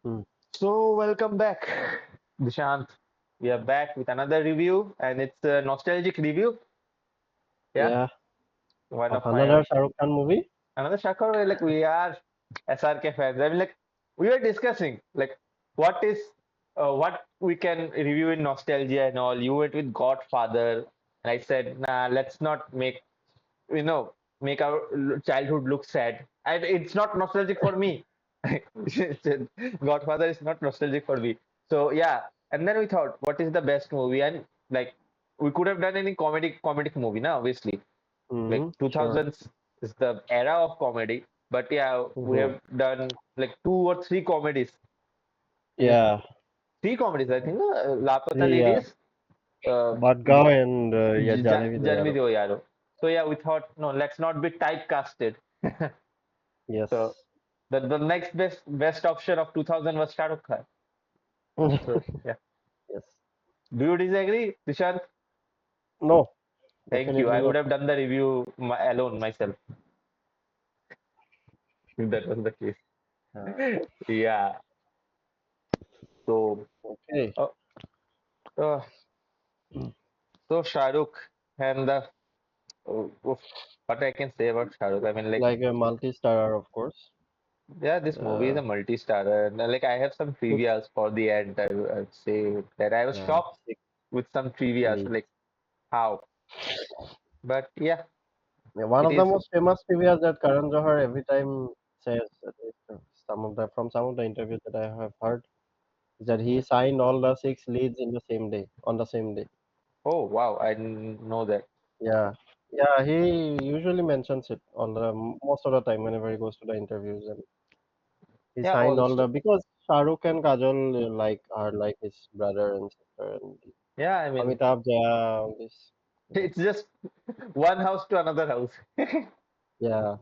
Hmm. So, welcome back, Dishant. We are back with another review, and it's a nostalgic review. Yeah, Yeah, one of of my another Shah Rukh Khan movie. another Shakar. Like we are SRK fans. I mean, like we were discussing, like what is what we can review in nostalgia and all. You went with Godfather, and I said, nah, let's not you know make our childhood look sad. And it's not nostalgic for me. Godfather is not nostalgic for me. So yeah, and then we thought, what is the best movie? And like we could have done any comedic movie, now obviously. Like Mm-hmm. Sure. 2000s is the era of comedy, but yeah, we Mm-hmm. have done like two or three comedies. Like Yeah, three comedies, I think. Lapata three. Yeah, Ladies, uh, Badgaon and yeah, Jane Bhi Do Janvi Yaro. Do Yaro. So yeah, we thought, no, let's not be typecasted. Yes. So the next best option of 2000 was Shah Rukh Khan. So yeah, Yes. do you disagree, Dishant? No, Thank you. I definitely would not. have done the review alone myself if that was the case. Uh, Yeah. So, okay. uh, uh, so Shah Rukh and the oof, what I can say about Shah Rukh. I mean, like, Like a multi-starrer, of course. yeah, this movie is Uh, a multi-starrer. And, like, I have some six. trivias for the end. I'd say that I was Yeah, shocked six with some trivias, leads. like how. But yeah, Yeah, one it of the is. most famous trivias that Karan Johar every time says, at least some of the interviews that I have heard, is that he signed all the six leads in the same day, on the same day. Oh wow, I didn't know that. Yeah, yeah, he usually mentions it all the most of the time whenever he goes to the interviews, and he Yeah, signed all the also. because Shah Rukh and Kajol like are like his brother and sister, and Yeah, I mean, Amitabh, Jaya, all this. Yeah, it's just one house to another house. yeah.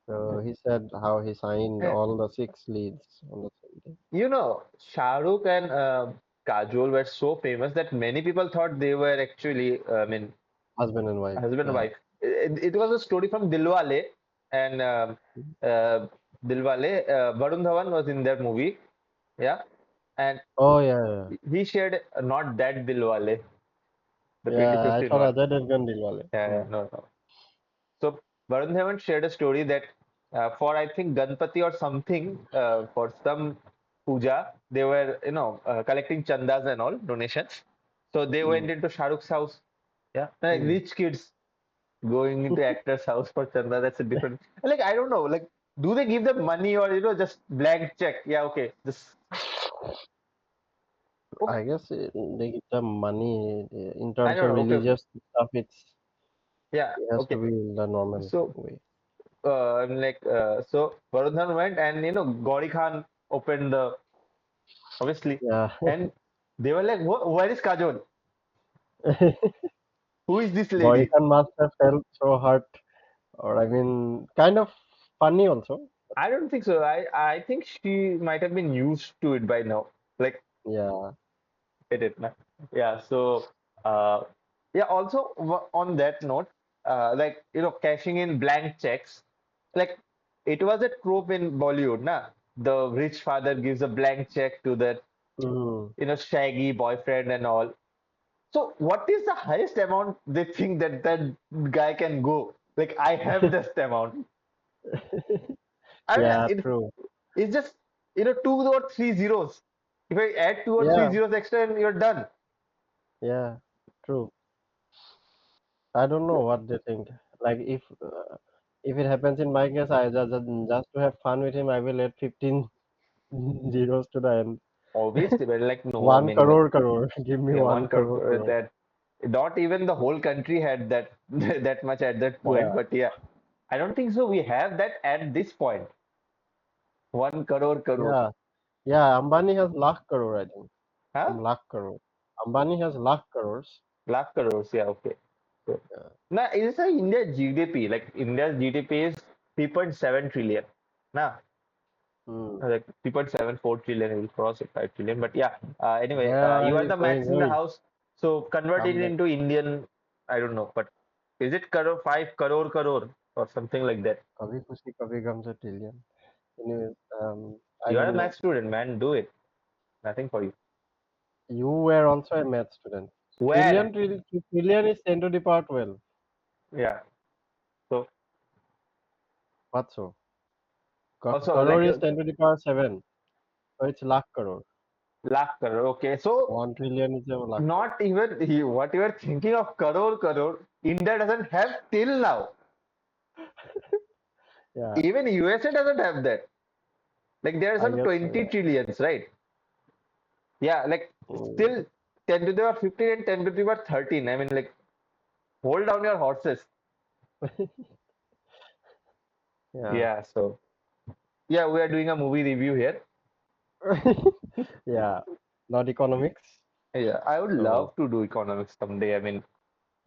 So he said how he signed all the six leads on the same day. Shah Rukh and Kajol were so famous that many people thought they were actually, I mean, Husband and wife. husband and Yeah. wife. It was a story from Dilwale, and uh, Dilwale, Varun Dhawan was in that movie. Yeah, and Oh yeah, he shared not that Dilwale, the yeah. Yeah, I 2015 thought one. Ajay Devgan Dilwale. Yeah, Hmm. no, no. So Varun Dhawan shared a story that for I think Ganpati or something for some puja they were collecting chandas and all donations. So they Hmm. went into Shah Rukh's house. Yeah, like Hmm. rich kids going into actor's house for chanda. That's a different. Like I don't know. Like do they give them money or just blank check? Yeah, okay. Just okay. I guess they get the money in I terms don't of know. Okay. religious stuff. Yeah. It has to Okay. be in the normal So way. I'm like so Varun Dhawan went and Gauri Khan opened the obviously. Yeah. And they were like, where is Kajol? Who is this lady? Boykan must have felt so hurt, or I mean, kind of funny also. I don't think so. I think she might have been used to it by now. Like, Yeah. it is. Na? Yeah. So, uh, yeah, also on that note, like, cashing in blank checks, like, it was a trope in Bollywood, na? The rich father gives a blank check to the, Hmm. shaggy boyfriend and all. So, what is the highest amount they think that that guy can go? Like, I have this amount. I mean, Yeah. True. it's just two or three zeros. If I add two or three Yeah. zeros extra, and you're done. Yeah. True. I don't know what they think. Like if it happens in my case, I just to have fun with him, I will add 15 zeros to the end. Obviously, but like no, I One mean, crore crore. Give me yeah, one crore crore. that not even the whole country had that that much at that point. Yeah. But yeah, I don't think so. We have that at this point. 1 crore. Yeah. Yeah. Ambani has lakh crore, I think. Huh? Some lakh crore. Ambani has lakh crores. Lakh crores. Yeah, okay. So, Yeah. now, it's a India GDP. Like India's GDP is 3.7 trillion. Nah, Hmm. like 3.74 trillion will cross it 5 trillion. But yeah, anyway, Where are you are you the going? maths in the Oi, house. So convert it come back. into Indian, I don't know, but is it 5 crore or something like that? Kabhi Khushi Kabhie Gham's a trillion. Anyways, I You are a don't math know. student, man. Do it. Nothing for you. You were also a math student. Where? Trillion is 10 to the power 12. Yeah. So What so? also Crore like is 10 to the power 7. So it's lakh crore. lakh crore. Okay. So 1 trillion is a lakh crore. not even what you are thinking of crore. India doesn't have till now. Yeah, Even USA doesn't have that. Like there are I some guess so. 20 trillions, right? Yeah, like Mm. still 10 to the power 15 and 10 to the power 13. I mean, like, hold down your horses. Yeah. Yeah, so yeah, we are doing a movie review here. Yeah. Not economics. Yeah, I would So love to do economics someday. I mean,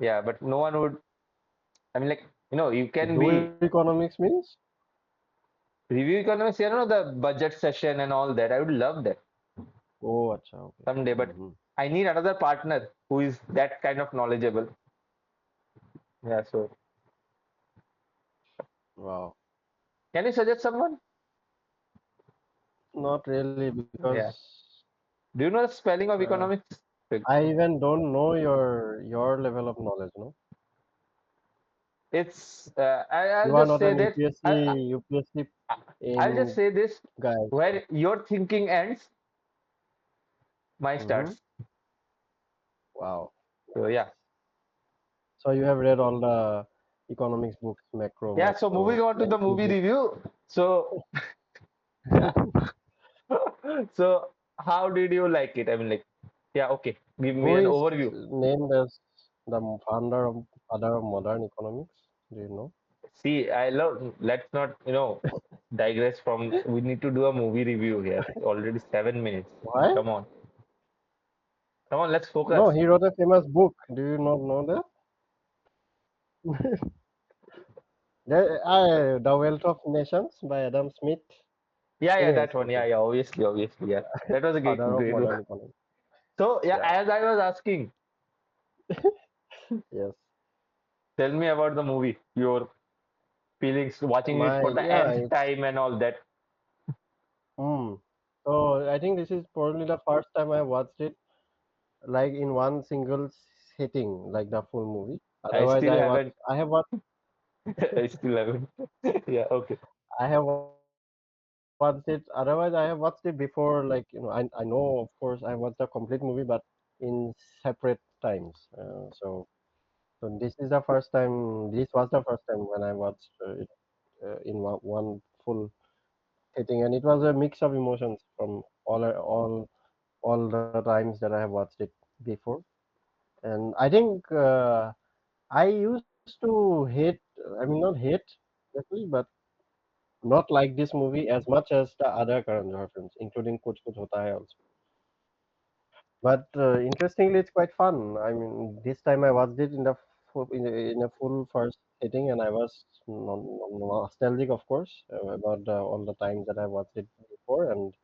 yeah, but no one would. I mean, like, you can do be economics means? review economics, the budget session and all that. I would love that Oh, acha, okay. someday, but Hmm. I need another partner who is that kind of knowledgeable. Yeah, so Wow. can you suggest someone? Not really Yeah. because Do you know the spelling of uh, economics? Like, I even don't know your level of knowledge, no? it's I'll You are just not say an that UPSC I- I'll just in say this: guy, so. where your thinking ends, mine Hmm. starts. Wow. So Nice. yeah, So you have read all the economics books, macro, yeah. So moving micro, on to the mental movie books. review. So so how did you like it? I mean, like, yeah, okay. Give me Who an is overview. named as the father of modern economics? Do you know? See, I love. Let's not, digress from. We need to do a movie review here. It's already 7 minutes. Why? Come on, come on. Let's No, focus. he wrote a famous book. Do you not know that? The Wealth of Nations by Adam Smith. Yeah, yeah, Yes, that one. Yeah, okay. yeah. Obviously, yeah. That was a great, Father of great modern book. economics. So yeah, Yeah. as I was asking, Yes. tell me about the movie. Your feelings watching it for the Yeah, nth it's time and all that. mm. So I think this is probably the first time I watched it like in one single sitting, like the full movie. I Otherwise, still haven't. I still haven't. Yeah, okay. I have watched it. Otherwise, I have watched it before. Like I know, of course, I watched the complete movie, but in separate times. So this is the first time. This was the first time when I watched it in one full sitting, and it was a mix of emotions from all the times that I have watched it before. And I think I used to hate. I mean, not hate exactly, but not like this movie as much as the other Karan Johar films, including Kuch Kuch Hota Hai also. But interestingly, it's quite fun. I mean, this time I watched it in a full first sitting, and I was nostalgic, of course, about all the times that I watched it before, and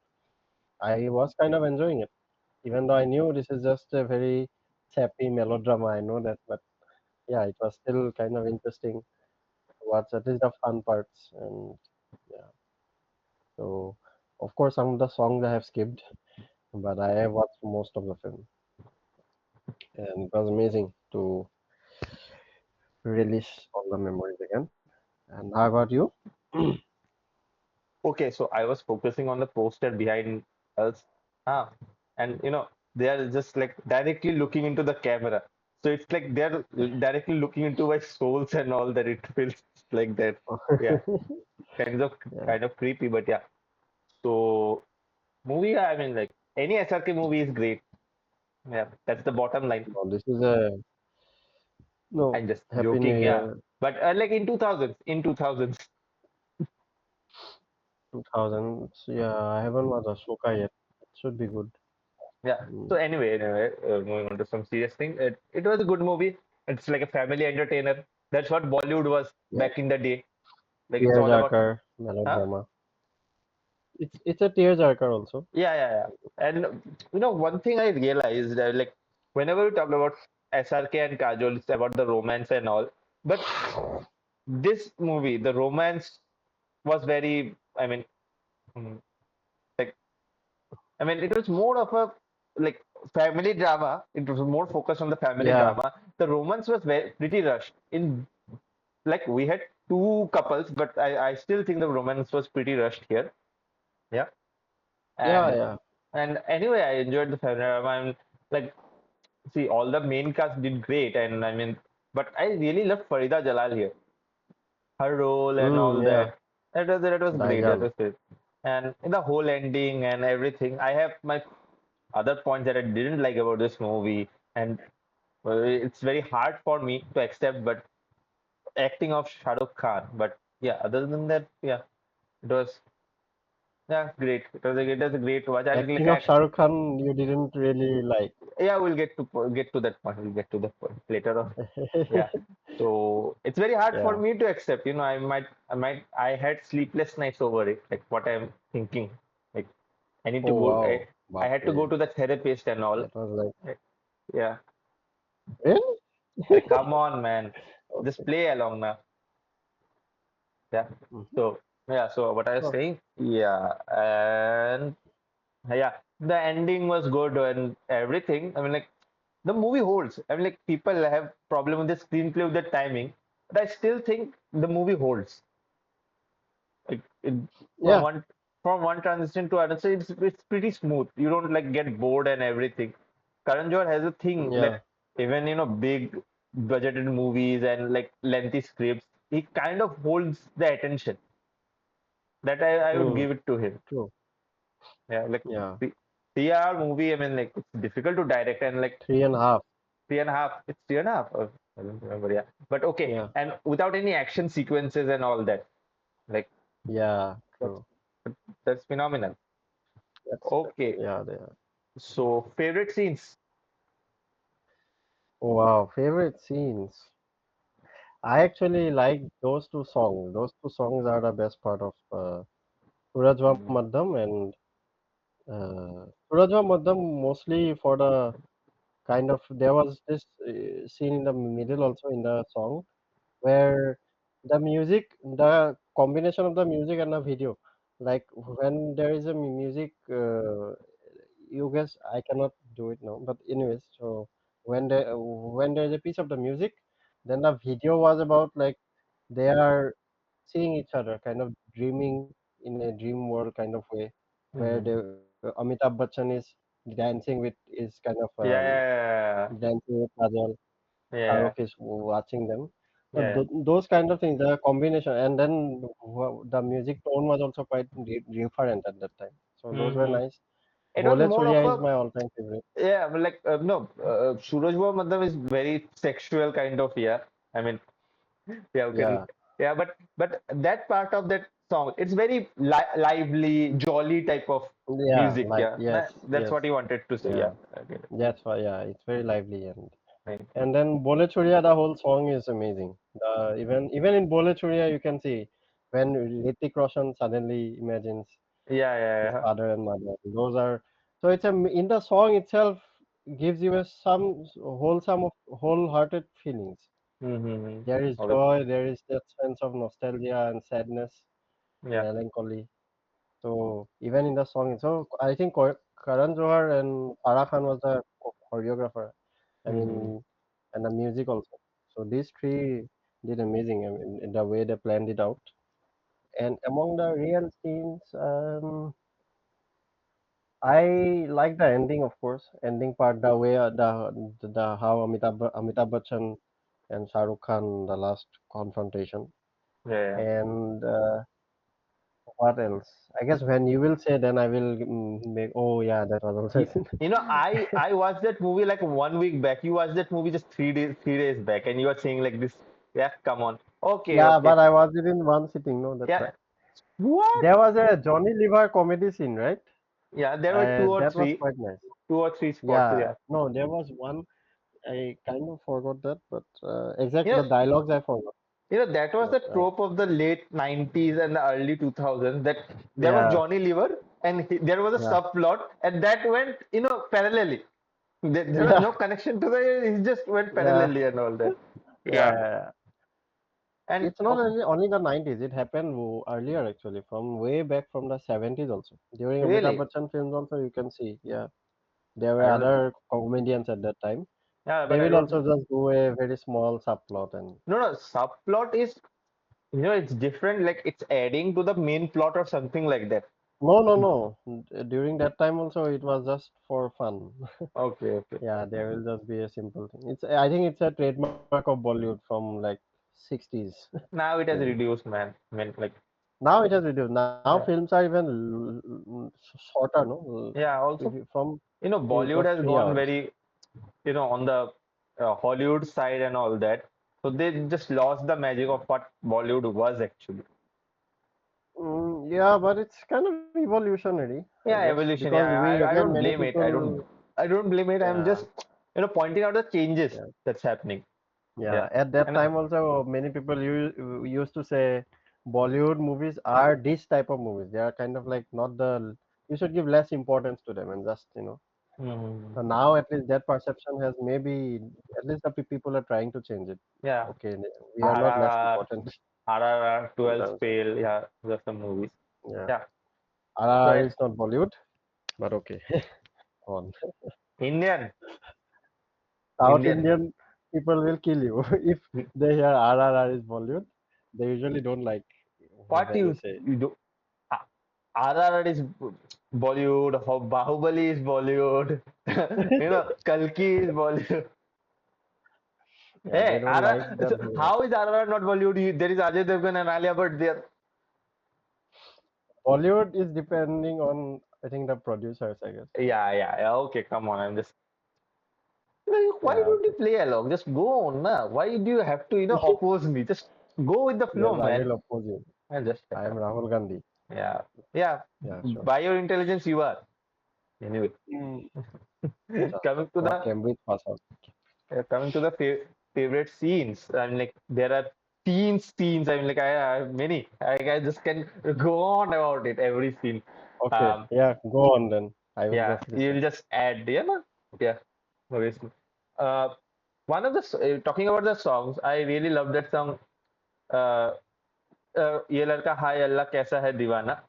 I was kind of enjoying it, even though I knew this is just a very sappy melodrama. I know that, but yeah, it was still kind of interesting to watch at least the fun parts, and yeah. So, of course, some of the songs I have skipped, but I have watched most of the film, and it was amazing to release all the memories again. And how about you? Okay, so I was focusing on the poster behind us. Ah, and they are just like directly looking into the camera. So it's like they're directly looking into my souls and all that. It feels like that. Yeah, kind of Yeah, kind of creepy, but yeah. So movie, I mean, like any SRK movie is great. Yeah, that's the bottom line. no, this is a no I'm just Happy New joking, yeah. Year But like in 2000s. 2000. Yeah, I haven't watched Ashoka yet. It should be good. Yeah. So Mm. anyway, moving on to some serious thing. It was a good movie. It's like a family entertainer. That's what Bollywood was Yeah, back in the day. Like it's all about, tearjerker huh? melodrama. It's a tearjerker also. Yeah, yeah, yeah. And one thing I realized, like whenever we talk about SRK and Kajol, it's about the romance and all. But this movie, the romance was very, I mean, mm, I mean, it was more of a like family drama. It was more focused on the family Yeah, drama. The romance was very pretty rushed. In like we had two couples, but I still think the romance was pretty rushed here. Yeah, yeah, and yeah. anyway, I enjoyed the family drama. And like, see, all the main cast did great, and I mean, but I really loved Farida Jalal here, her role and all Yeah. that. That was great. That Daigan. was great. And in the whole ending and everything, I have my other points that I didn't like about this movie, and it's very hard for me to accept. But acting of Shah Rukh Khan. But yeah, other than that, yeah, it was yeah great. It was a great watch. I like Acting of Shah Rukh Khan, you didn't really like. yeah, we'll get to that point. We'll get to that point later on. Yeah. So it's very hard for Yeah. me to accept. I had sleepless nights over it. Like what I'm thinking. Like I need to Oh go. I, wow. I had to Bapre. go to the therapist and all. That was like, Yeah. really? Like come on, man. Just Okay. play along now. Yeah. Mhm. So yeah. So what I was Oh, saying. Yeah. And yeah, the ending was good and everything. I mean, like the movie holds. I mean, like people have problem with the screenplay with the timing, but I still think the movie holds. Like from yeah. one from one transition to another, it's pretty smooth. You don't like get bored and everything. Karan Johar has a thing Yeah. that even big budgeted movies and like lengthy scripts, he kind of holds the attention. That I would Hmm. give it to him. True. Yeah, like Yeah. the 3 hour movie. I mean, like it's difficult to direct and like Three and a half. three and a half. It's 3.5. I don't remember. Yeah, but okay, Yeah. and without any action sequences and all that, like Yeah. that's True. that's phenomenal. That's Okay, yeah. They are. so favorite scenes. Oh, wow. Favorite scenes. I actually like those two songs. Those two songs are the best part of Surajva Madham and Surajva Madham mostly for the kind of there was this scene in the middle also in the song where the music, the combination of the music and the video, like when there is a music, you guess I cannot do it now, but anyways, so when there is a piece of the music, then the video was about like they are seeing each other, kind of dreaming in a dream world kind of way, where Mm-hmm. Amitabh Bachchan is dancing with is kind of Yeah, yeah, dancing with Kajol. yeah, Shahrukh is watching them. So yeah. those kind of things, the combination, and then the music tone was also quite different at that time. So those were Mm-hmm. nice. It was Bole more of Churiya is a my all-time favorite. yeah, but like no, Suraj Matlab is very sexual kind of yeah. I mean, yeah, okay, Yeah, yeah, but that part of that song, it's very lively, jolly type of yeah, music. like Yeah, yes, that's yes, what he wanted to say. yeah. Yeah, I get it. That's why, yeah, it's very lively Right. and then Bole Churiya, the whole song is amazing. Even in Bole Churiya, you can see when Hrithik Roshan suddenly imagines Yeah, his yeah, father and mother. Those are so it's a in the song itself gives you a some wholesome of wholehearted feelings. yeah. Mm-hmm. There is joy, there is that sense of nostalgia and sadness, Yeah. melancholy. So even in the song, so I think Karan Johar and Farah Khan was the choreographer. I Mm-hmm. mean, and the music also. So these three did amazing. I mean, in the way they planned it out. And among the real scenes, I like the ending, of course. Ending part, the way the how Amitabh Bachchan and Shah Rukh Khan, the last confrontation. Yeah, yeah. And what else? I guess when you will say, then I will make. Oh yeah, that was also. I watched that movie like 1 week back. You watched that movie just 3 days back, and you are saying like this. Yeah, come on. Okay, Yeah, okay. but I watched it in one sitting. No, that's Yeah. why. What? There was a Johnny Lever comedy scene, right? Yeah, there were two or That was three, quite nice. spots. Yeah, Yeah. no, there was one. I kind of forgot that, but You exact know, the dialogues I forgot. that was But the trope of the late 90s and the early 2000s that there was yeah, Johnny Lever and there was a yeah, subplot and that went, parallelly. There was yeah, no connection to the, he just went yeah, parallelly and all that. yeah, Yeah. yeah. And It's not only the 90s. It happened earlier actually, from way back from the 70s also. During Amitabh really, Bachchan films also, you can see. Yeah, there were I don't. other comedians at that time. Yeah, but They I will don't. also just do a very small subplot and No, no. Subplot is, it's different. Like it's adding to the main plot or something like that. no, no, no. During that time also, it was just for fun. Okay, okay. Yeah, there will just be a simple thing. I think it's a trademark of Bollywood from like 60s Now it has maybe. reduced, man. I mean, like, Now it has reduced. Now films yeah, are even shorter, no? yeah. If Also, from it was Bollywood has 3 hours. gone very, on the Hollywood side and all that. So they just lost the magic of what Bollywood was actually. Yeah, but it's kind of evolutionary, I guess, Yeah, because evolution. we Yeah, I again don't many blame it. I people. don't blame it. I'm Yeah, just, pointing out the yeah, changes that's happening. yeah. Yeah. At that And time also, many people used to say Bollywood movies are this type of movies. They are kind of like not the. You should give less importance to them and just. mm, So now at least that perception has maybe at least the people are trying to change it. yeah, Okay, we are not less RRR, important RRR, in 12 terms of fail. Yeah, just some movies. yeah. Yeah. So RRR is not Bollywood, but okay. On Indian, South Indian. Indian people will kill you if they hear RRR is Bollywood. They usually don't like What when you say you do? Ah, RRR is Bollywood. Bahubali is Bollywood. Kalki is Bollywood. yeah, they Hey, don't like RR, that so Bollywood. how is RRR not Bollywood? There is Ajay Devgan and Alia Bhatt there. Bollywood is depending on I think the producers, I guess. Yeah, yeah, yeah. Okay, come on. I'm just. Why Yeah, don't you okay. play along? Just go on, na. Why do you have to, oppose me? Just go with the Yes, flow, I man. will oppose you. And just shut I am up. Rahul Gandhi. Yeah, yeah. Yeah, sure. By your intelligence, you are. Anyway, Mm. coming to What the Cambridge pass out. coming to the favorite scenes. I mean, like there are scenes. I mean, like I have many. I just can go on about it. Every scene. Okay, Um, yeah, go on then. I will yeah, just you'll listen. just add. Yeah, na? Yeah, obviously. Uh, one of the talking about the songs, I really love that song. Uh, ये लड़का हाय अल्लाह कैसा है दीवाना.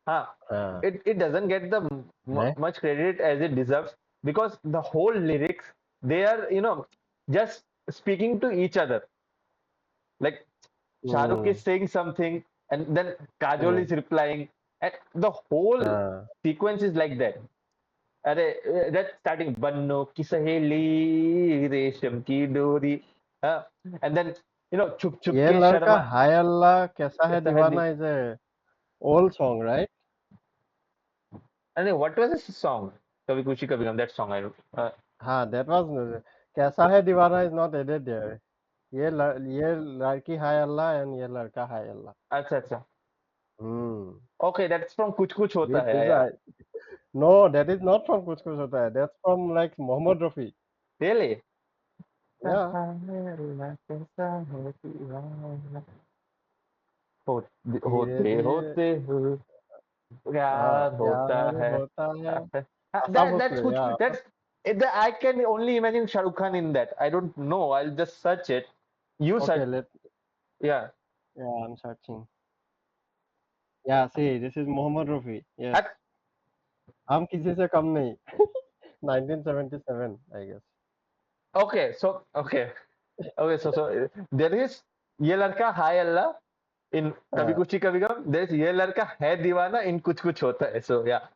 हाँ, Ah, it doesn't get the ne? much credit as it deserves because the whole lyrics they are just speaking to each other. Like Shahrukh is Mm, saying something and then Kajol mm, is replying, and the whole ah. sequence is like that. अरे that starting बन्नों की सहेली रेशम की डोरी, हाँ, and then छुप छुप ये के लड़का शर्मा हाय अल्लाह कैसा है कैसा है दीवाना is a old song, right? अरे what was this song? कभी खुशी कभी गम, that song I don't. हाँ, that was कैसा है दीवाना is not added there. ये लड़की हाय अल्लाह and ये लड़का हाय अल्लाह. अच्छा अच्छा. Hmm. Okay, that's from कुछ कुछ होता Which है. is Yeah. no, that is not from Kuch Kuch Hota Hai. That's from like Mohammed Rafi. Really? Yeah. धीरे होते धीरे होते हाँ प्यार होता प्यार है. होता है ऐसा That कुछ that's कुछ yeah. that's I can only imagine Shah Rukh Khan in that. I don't know. I'll just search it. You Okay, search. let Yeah. yeah, I'm searching. Yeah, see, this is Mohammed Rafi. Yes. At, हम किसी से कम नहीं. 1977, I guess. okay. So okay. Okay. So there is ये लड़का हाय अल्लाह in कभी Uh, खुशी कभी गम. There is ये लड़का है दीवाना in कुछ कुछ होता है. So yeah.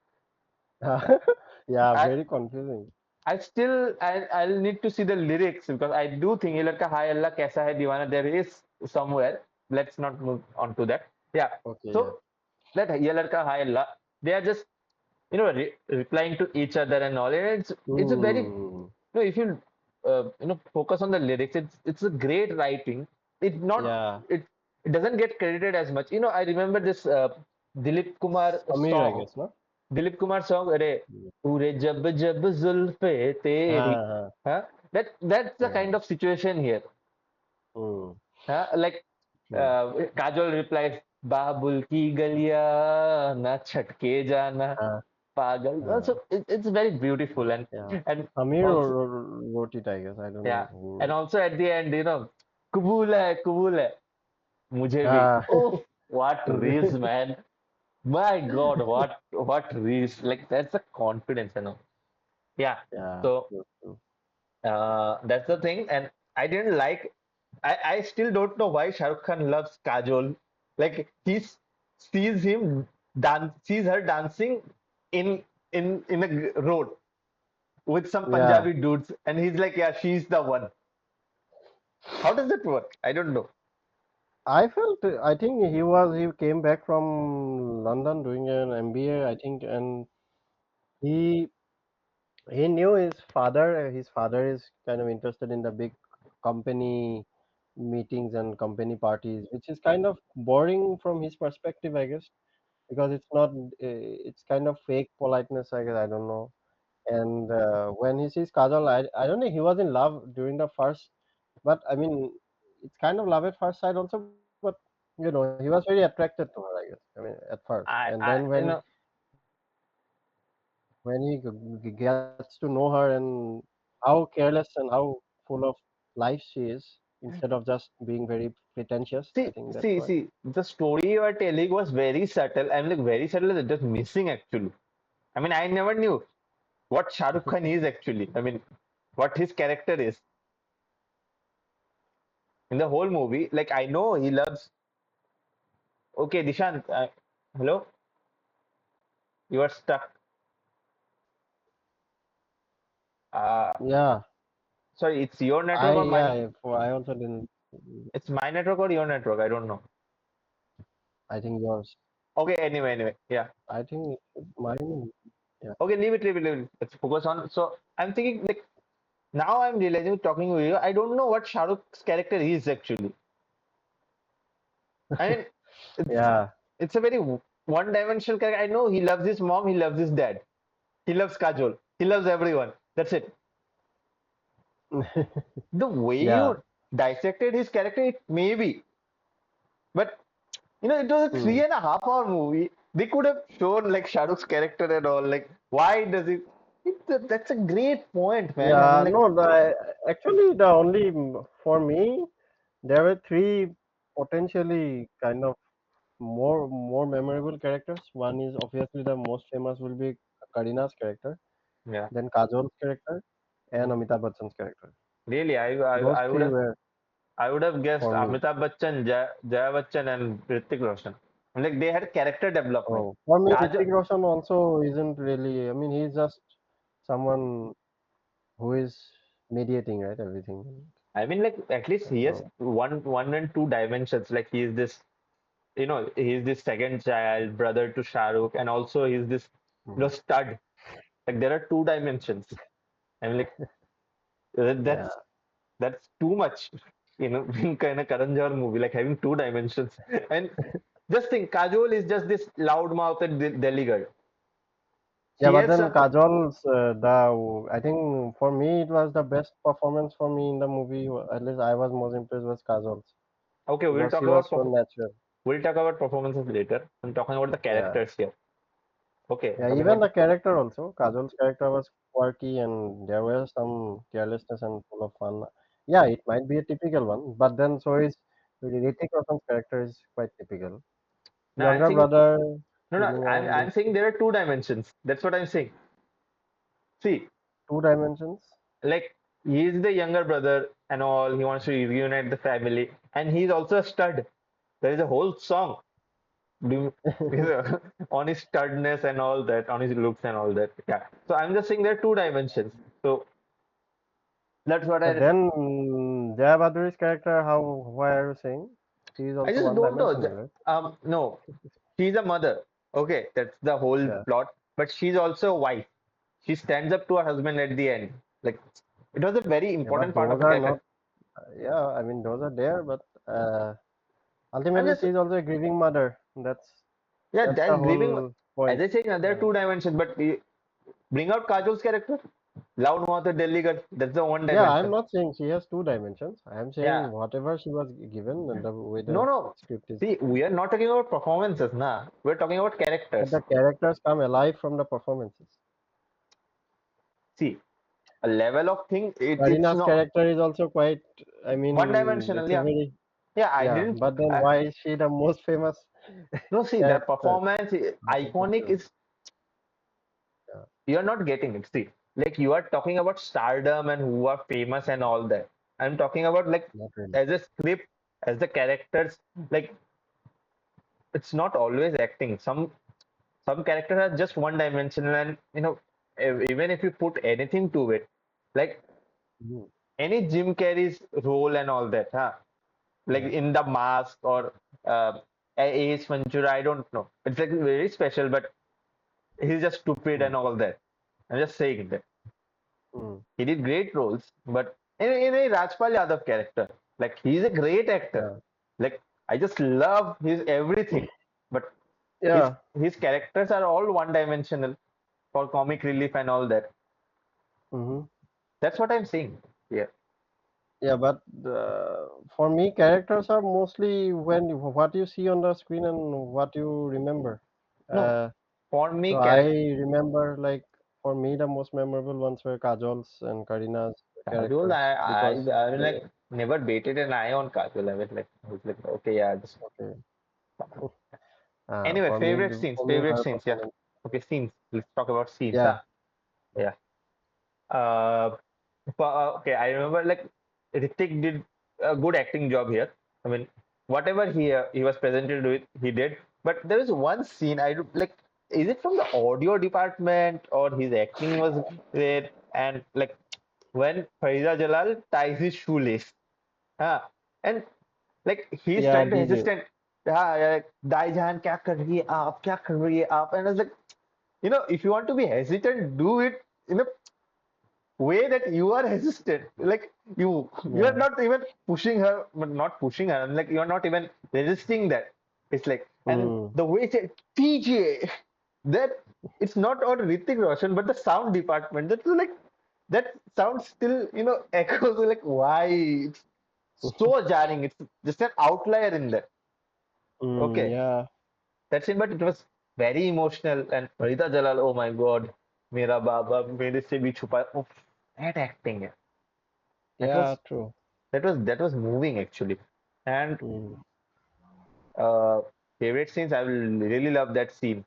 yeah, I very confusing. I'll need to see the lyrics because I do think ये लड़का हाय अल्लाह कैसा है दीवाना there is somewhere. Let's not move on to that. Yeah. Okay, So yeah. that ये लड़का हाय अल्लाह they are just replying to each other and all. And it's a very Hmm. if you focus on the lyrics, it's a great writing. It not Yeah. it it doesn't get credited as much. I remember this Dilip Kumar Samir, I song. guess, no? Dilip Kumar song अरे पूरे जब जब जुल्फे तेरी, हाँ हाँ huh? That's the हाँ. kind of situation here. Hmm. Like True. Kajol replies बाबुल की गलियां ना छटके जाना हाँ पागल. So हाँ. it's very beautiful Yeah. and Samir also wrote it, I guess. I don't yeah, know who and wrote. also at the end कबूल है मुझे भी. Ah, Oh, what reels, man. My God, what reels. Like that's the confidence, you know. Yeah. yeah, So true, true. that's the thing. And I didn't like. I still don't know why Shah Rukh Khan loves Kajol. Like sees him sees her dancing in in a road with some Yeah, Punjabi dudes, and he's like, yeah, she's the one. How does that work? I don't know. I felt, I think he came back from London doing an MBA, I think, and he he knew his father. His father is kind of interested in the big company meetings and company parties, which is kind of boring from his perspective, I guess, because it's not, it's kind of fake politeness, I guess. I don't know. And when he sees Kajol, I don't think he was in love during the first, but I mean, it's kind of love at first sight also. But he was very attracted to her, I guess. I mean, at first, and then I you know. when he gets to know her and how careless and how full of life she is, instead of just being very pretentious, I think that's why. See. The story you are telling was very subtle. I'm like very subtle. It's just missing actually. I mean, I never knew what Shah Rukh Khan is actually. I mean, what his character is in the whole movie. Like I know he loves. Okay, Dishant. Hello, you are stuck. Yeah, Sorry, it's your network or mine? I also didn't. It's my network or your network? I don't know. I think yours. Okay, anyway, yeah. I think mine. Yeah. Okay, leave it. Let's focus on. So I'm thinking like now I'm realizing talking with you, I don't know what Shah Rukh's character is actually. I mean, it's Yeah. it's a very one-dimensional character. I know he loves his mom, he loves his dad, he loves Kajol, he loves everyone. That's it. The way Yeah. you dissected his character, it maybe, but it was a Hmm. 3.5 hour movie. They could have shown like Shah Rukh's character and all. Like, why does it? That's a great point, man. I mean, Yeah. like, No, actually, the only for me, there were three potentially kind of more memorable characters. One is obviously the most famous will be Karina's character, yeah. then Kajol's character, and Mhm. Amitabh Bachchan's character. Really, Those I would three have were guessed for me. Amitabh Bachchan, Jaya Bachchan, and Hrithik Roshan. Like they had character development. Oh, for me, Kajol, Hrithik Roshan also isn't really. I mean, he's just someone who is mediating, right? Everything. I mean, like at least he has So, one and two dimensions. Like he is this, he's this second child, brother to Shah Rukh, and also he's this, mm, stud. Like there are two dimensions. I mean, like yeah. that's too much. In kind of Karan Johar movie, like having two dimensions. And just think, Kajol is just this loud-mouthed Delhi girl. Yeah, She but has then some. Kajol's I think for me it was the best performance for me in the movie. At least I was most impressed with Kajol's Okay, because she was so natural. we'll talk about performances later. I'm talking about the Yeah, characters here. Okay, yeah. talking Even about the character also. Kajol's character was quirky and there was some carelessness and full of fun. Yeah, it might be a typical one, but then so is Hrithik Roshan's character is quite typical. no, I'm Younger saying brother no. feeling I'm all I'm this saying there are two dimensions. That's what I'm saying. See, two dimensions. like he is the younger brother and all. He wants to reunite the family, and he's also a stud. There is a whole song do- on his studness and all that, on his looks and all that. Yeah. So I'm just saying there are two dimensions. So that's what But I then Jaya Baduri's character, why are you saying? She is I also just one don't know. dimensional, right? No, she's a mother. Okay, that's the whole Yeah. plot. But she's also a wife. She stands up to her husband at the end. Like it was a very Yeah, but important part of those her are not, character. yeah, I mean, those are there, but I'm ultimately just she's also a grieving mother. yeah, That's the that grieving. whole As point. I say, there are Yeah. two dimensions. But bring out Kajol's character, loud mouth Delhi girl. That's the one Yeah, I'm dimension. not saying she has two dimensions. I'm Yeah. saying whatever she was given and the way No, the no. script is. See, we are not talking about performances, nah. We're talking about But characters. the characters come alive from the performances. See, a level of thing. It's Karina's not character is also quite, I one mean, dimensional. it's a Yeah. very, Yeah, I Yeah, didn't. but then why is she the most famous No, see, the character performance out of the iconic two? is Yeah, you're not getting it. See, like you are talking about stardom and who are famous and all that. I'm talking about like not really. as a script, as the characters. Like it's not always acting. Some characters are just one dimensional, and even if you put anything to it, like Mhm. any Jim Carrey's role and all that, huh? Like Yeah. in The Mask or uh, Ace Ventura, I don't know. It's like very special, but he's just stupid Mm. and all that. I'm just saying that Mm. he did great roles, but in a Rajpal Yadav character, like he's a great actor. Yeah. Like I just love his everything, but his Yeah. his characters are all one dimensional for comic relief and all that. Hmm. That's what I'm saying. Yeah. Yeah, but for me, characters are mostly when what you see on the screen and what you remember. No, Uh, for me, so I remember like for me the most memorable ones were Kajal's and Karina's Kajol, characters because I mean, they like never baited an eye on Kajol. I was like, okay, yeah. Just... okay. Anyway, For me favorite her scenes. Yeah. performance. Okay, scenes. Let's talk about scenes. Yeah. Huh? Yeah. Uh, okay, I remember like Ritik did a good acting job here. I mean, whatever he was presented with, he did. But there is one scene like. Is it from the audio department or his acting was great? And like when Faiza Jalal ties his shoelace, and like he's Yeah, trying to DJ. hesitant, Daijan, क्या कर रही है आप क्या कर रही है आप, and I was like, if you want to be hesitant, do it in a way that you are hesitant. Like you are Yeah. not even pushing her, but not pushing her. Like you are not even resisting that. It's like, and Mm. the way it said TJ, that it's not on Ritik Roshan, but the sound department. That's like that sound still echoes like why it's so jarring. It's just an outlier in there. Mm, Okay, yeah. that's it. But it was very emotional. And Farida Jalal, oh my God, मेरा बाबा मेरे से भी छुपा. Oh, that acting, yeah. That Yeah, was true. that was moving actually. And Mm. uh, favorite scenes, I will really love that scene.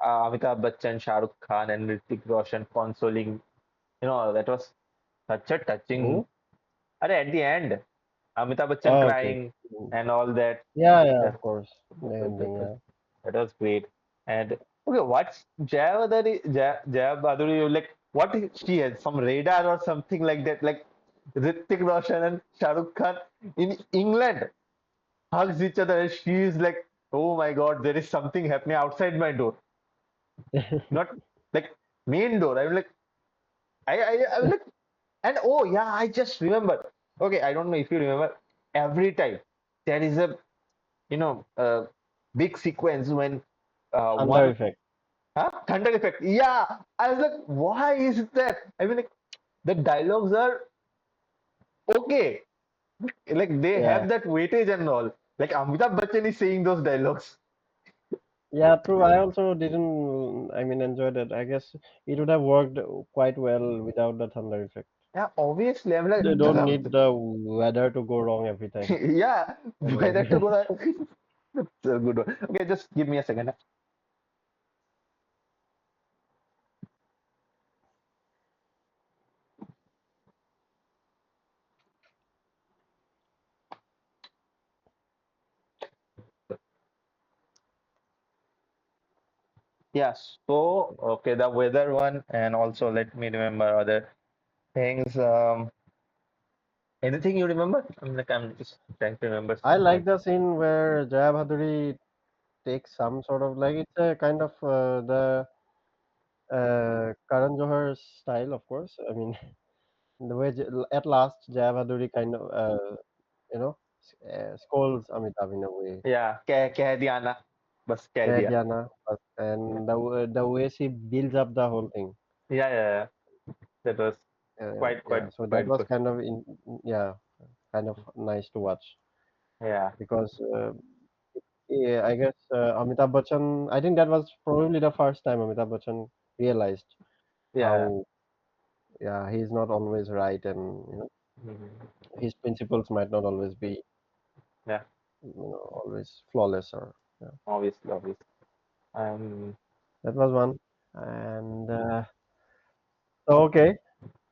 Amitabh Bachchan, Shah Rukh Khan, and Hrithik Roshan consoling. That was such a touching. Who? At the end, Amitabh Bachchan Oh, okay. crying Mm. and all that. Yeah, yeah, That of course. The that, ending, that was yeah. that was great. And okay, what's Jaya Bhaduri like? What is she has some radar or something like that? Like Hrithik Roshan and Shah Rukh Khan in England hugs each other. And she is like, oh my God, there is something happening outside my door, not like main door. I'm like, I was like, and oh yeah, I just remember. Okay, I don't know if you remember. Every time there is a big sequence when Thunder one effect. thunder effect. Yeah, I was like, why is that? I mean, like the dialogues are okay, like they Yeah. have that weightage and all. Like Amitabh Bachchan is saying those dialogues. Yeah, true. I also didn't, I mean, enjoy that. I guess it would have worked quite well without the thunder effect. Yeah, obviously, I'm like, They don't need the weather to go wrong every time. yeah, And why that to then, go? That's a good one. Okay, just give me a second. Yeah, so okay, the weather one, and also let me remember other things. Anything you remember? I'm just trying to remember I like like the scene where Jaya Bhaduri takes some sort of like it's a kind of the Karan Johar style, of course. I mean, the way at last Jaya Bhaduri kind of you know scolds Amitabh in a way. yeah, कह दिया ना, बस कह Keh दिया. diya na, and the way she builds up the whole thing. Yeah. That was quite quite Yeah, so that quite was good. kind of yeah, kind of nice to watch Yeah, because yeah, I guess Amitabh Bachchan. I think that was probably the first time Amitabh Bachchan realized yeah. how yeah he's not always right, and Mhm. his principles might not always be. Yeah, always flawless. Or yeah, obviously, obviously. Um, that was one. And so okay.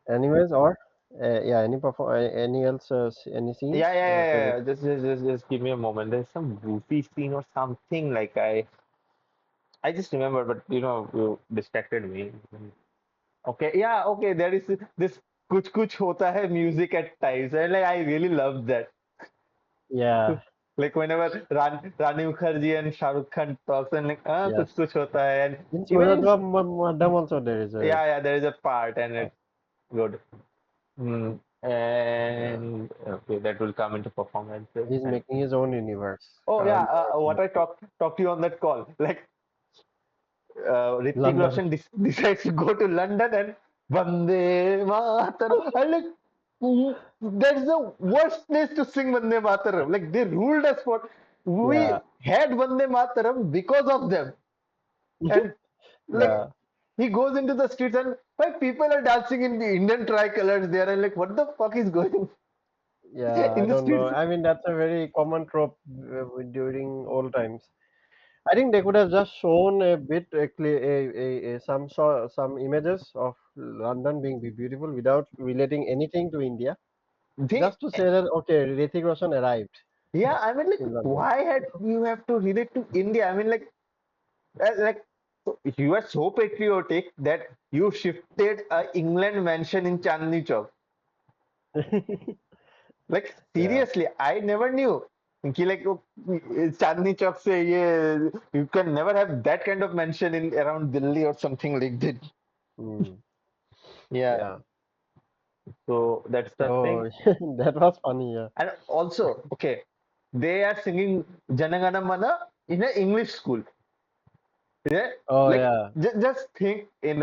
Anyways, or yeah, any else, any yeah, scenes yeah, yeah, to yeah. Just give me a moment. There's some goofy scene or something like I just remember, but you distracted me. Okay, yeah, okay. There is this kuch kuch hota hai music at times, and like I really love that. yeah, Like whenever Rani Mukherjee and Shah Rukh Khan talks, and like kuch yes. kuch hota hai, and In even in Surajwam Madam also there is a yeah, yeah, there is a part, and uh, it's good. Mm. yeah. And okay, that will come into performances. He's And making his own universe. oh yeah, Karan what I talked to you on that call, like Hrithik London. Roshan decides to go to London and Vande Mataram. I like that's the worst place to sing Vande Mataram. Like they ruled us for we Yeah, had Vande Mataram because of them. And like yeah, he goes into the streets and like people are dancing in the Indian tricolors there and like what the fuck is going yeah. I in the don't know. streets? I mean, that's a very common trope during old times. I think they could have just shown a bit some images of London being beautiful without relating anything to India, They just to say that okay, Hrithik Roshan arrived yeah, I mean like in London. why had you have to relate to India? I mean like so you are so patriotic that you shifted a England mansion in Chandni Chowk. Like Yeah. seriously, I never knew. कि like Chandni Chowk से ये you can never have that kind of mansion in around Delhi or something like that. Hmm. Yeah, Yeah. so that's the thing. So that was funny. Yeah. And also, okay, they are singing Janagana Mana in an English school. Yeah, Oh like yeah. just think in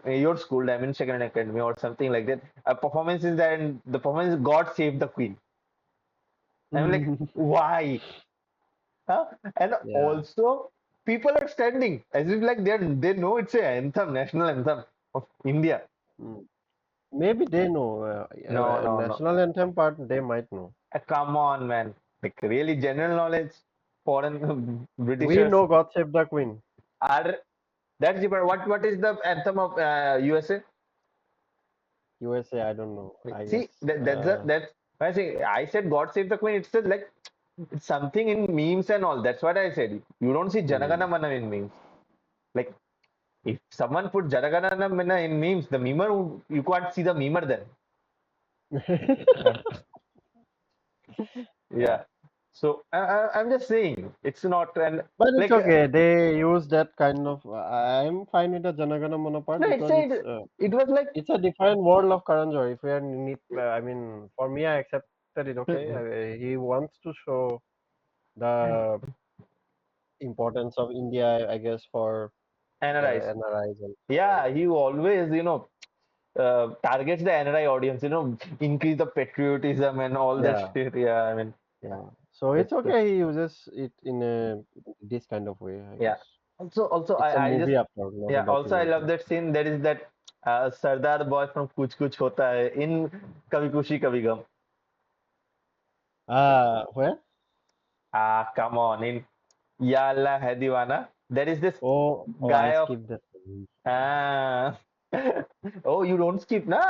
your school, Dimension Academy or something like that. A performance is there, and the performance is God Save the Queen. I'm like, why? Huh? And Yeah. also, people are standing as if like they know it's a anthem, national anthem of India. Hmm. Maybe they know No, no, no. national anthem part. They might know. Come on, man. Like really, general knowledge. Foreign We Britishers know God Save the Queen. are that's different. What is the anthem of USA? USA. I don't know. I guess. See, that's I say I said God Save the Queen. It's just like it's something in memes and all. That's what I said. You don't see Hmm. Janagana Mana in memes. Like if someone put Janagana Mana in memes, the memer you can't see the memer then. Uh, Yeah. yeah. So I'm just saying it's not and But it's like okay. They use that kind of. I'm fine with the Janagana Mana part no, it because said it was like it's a different world of Karan Johar. If we are need, I mean, for me, I accepted it. Okay, he wants to show the importance of India, I guess, for analyze. the NRIs and Yeah, yeah, he always targets the NRI audience. Increase the patriotism and all that yeah, shit. Yeah, I mean yeah. So it's it's okay. He uses it in this kind of way, I yeah. guess. Also, It's a I just movie after all, not a yeah. Also, I love documentary. that scene. That is that Sardar boy from Kuch Kuch Hota Hai in Kabhi Khushi Kabhie Gham. Where? Ah, come on, in Ya Allah Hai Deewana. There is this Oh, oh, I guy of skipped that. ah. Oh, you don't skip, na?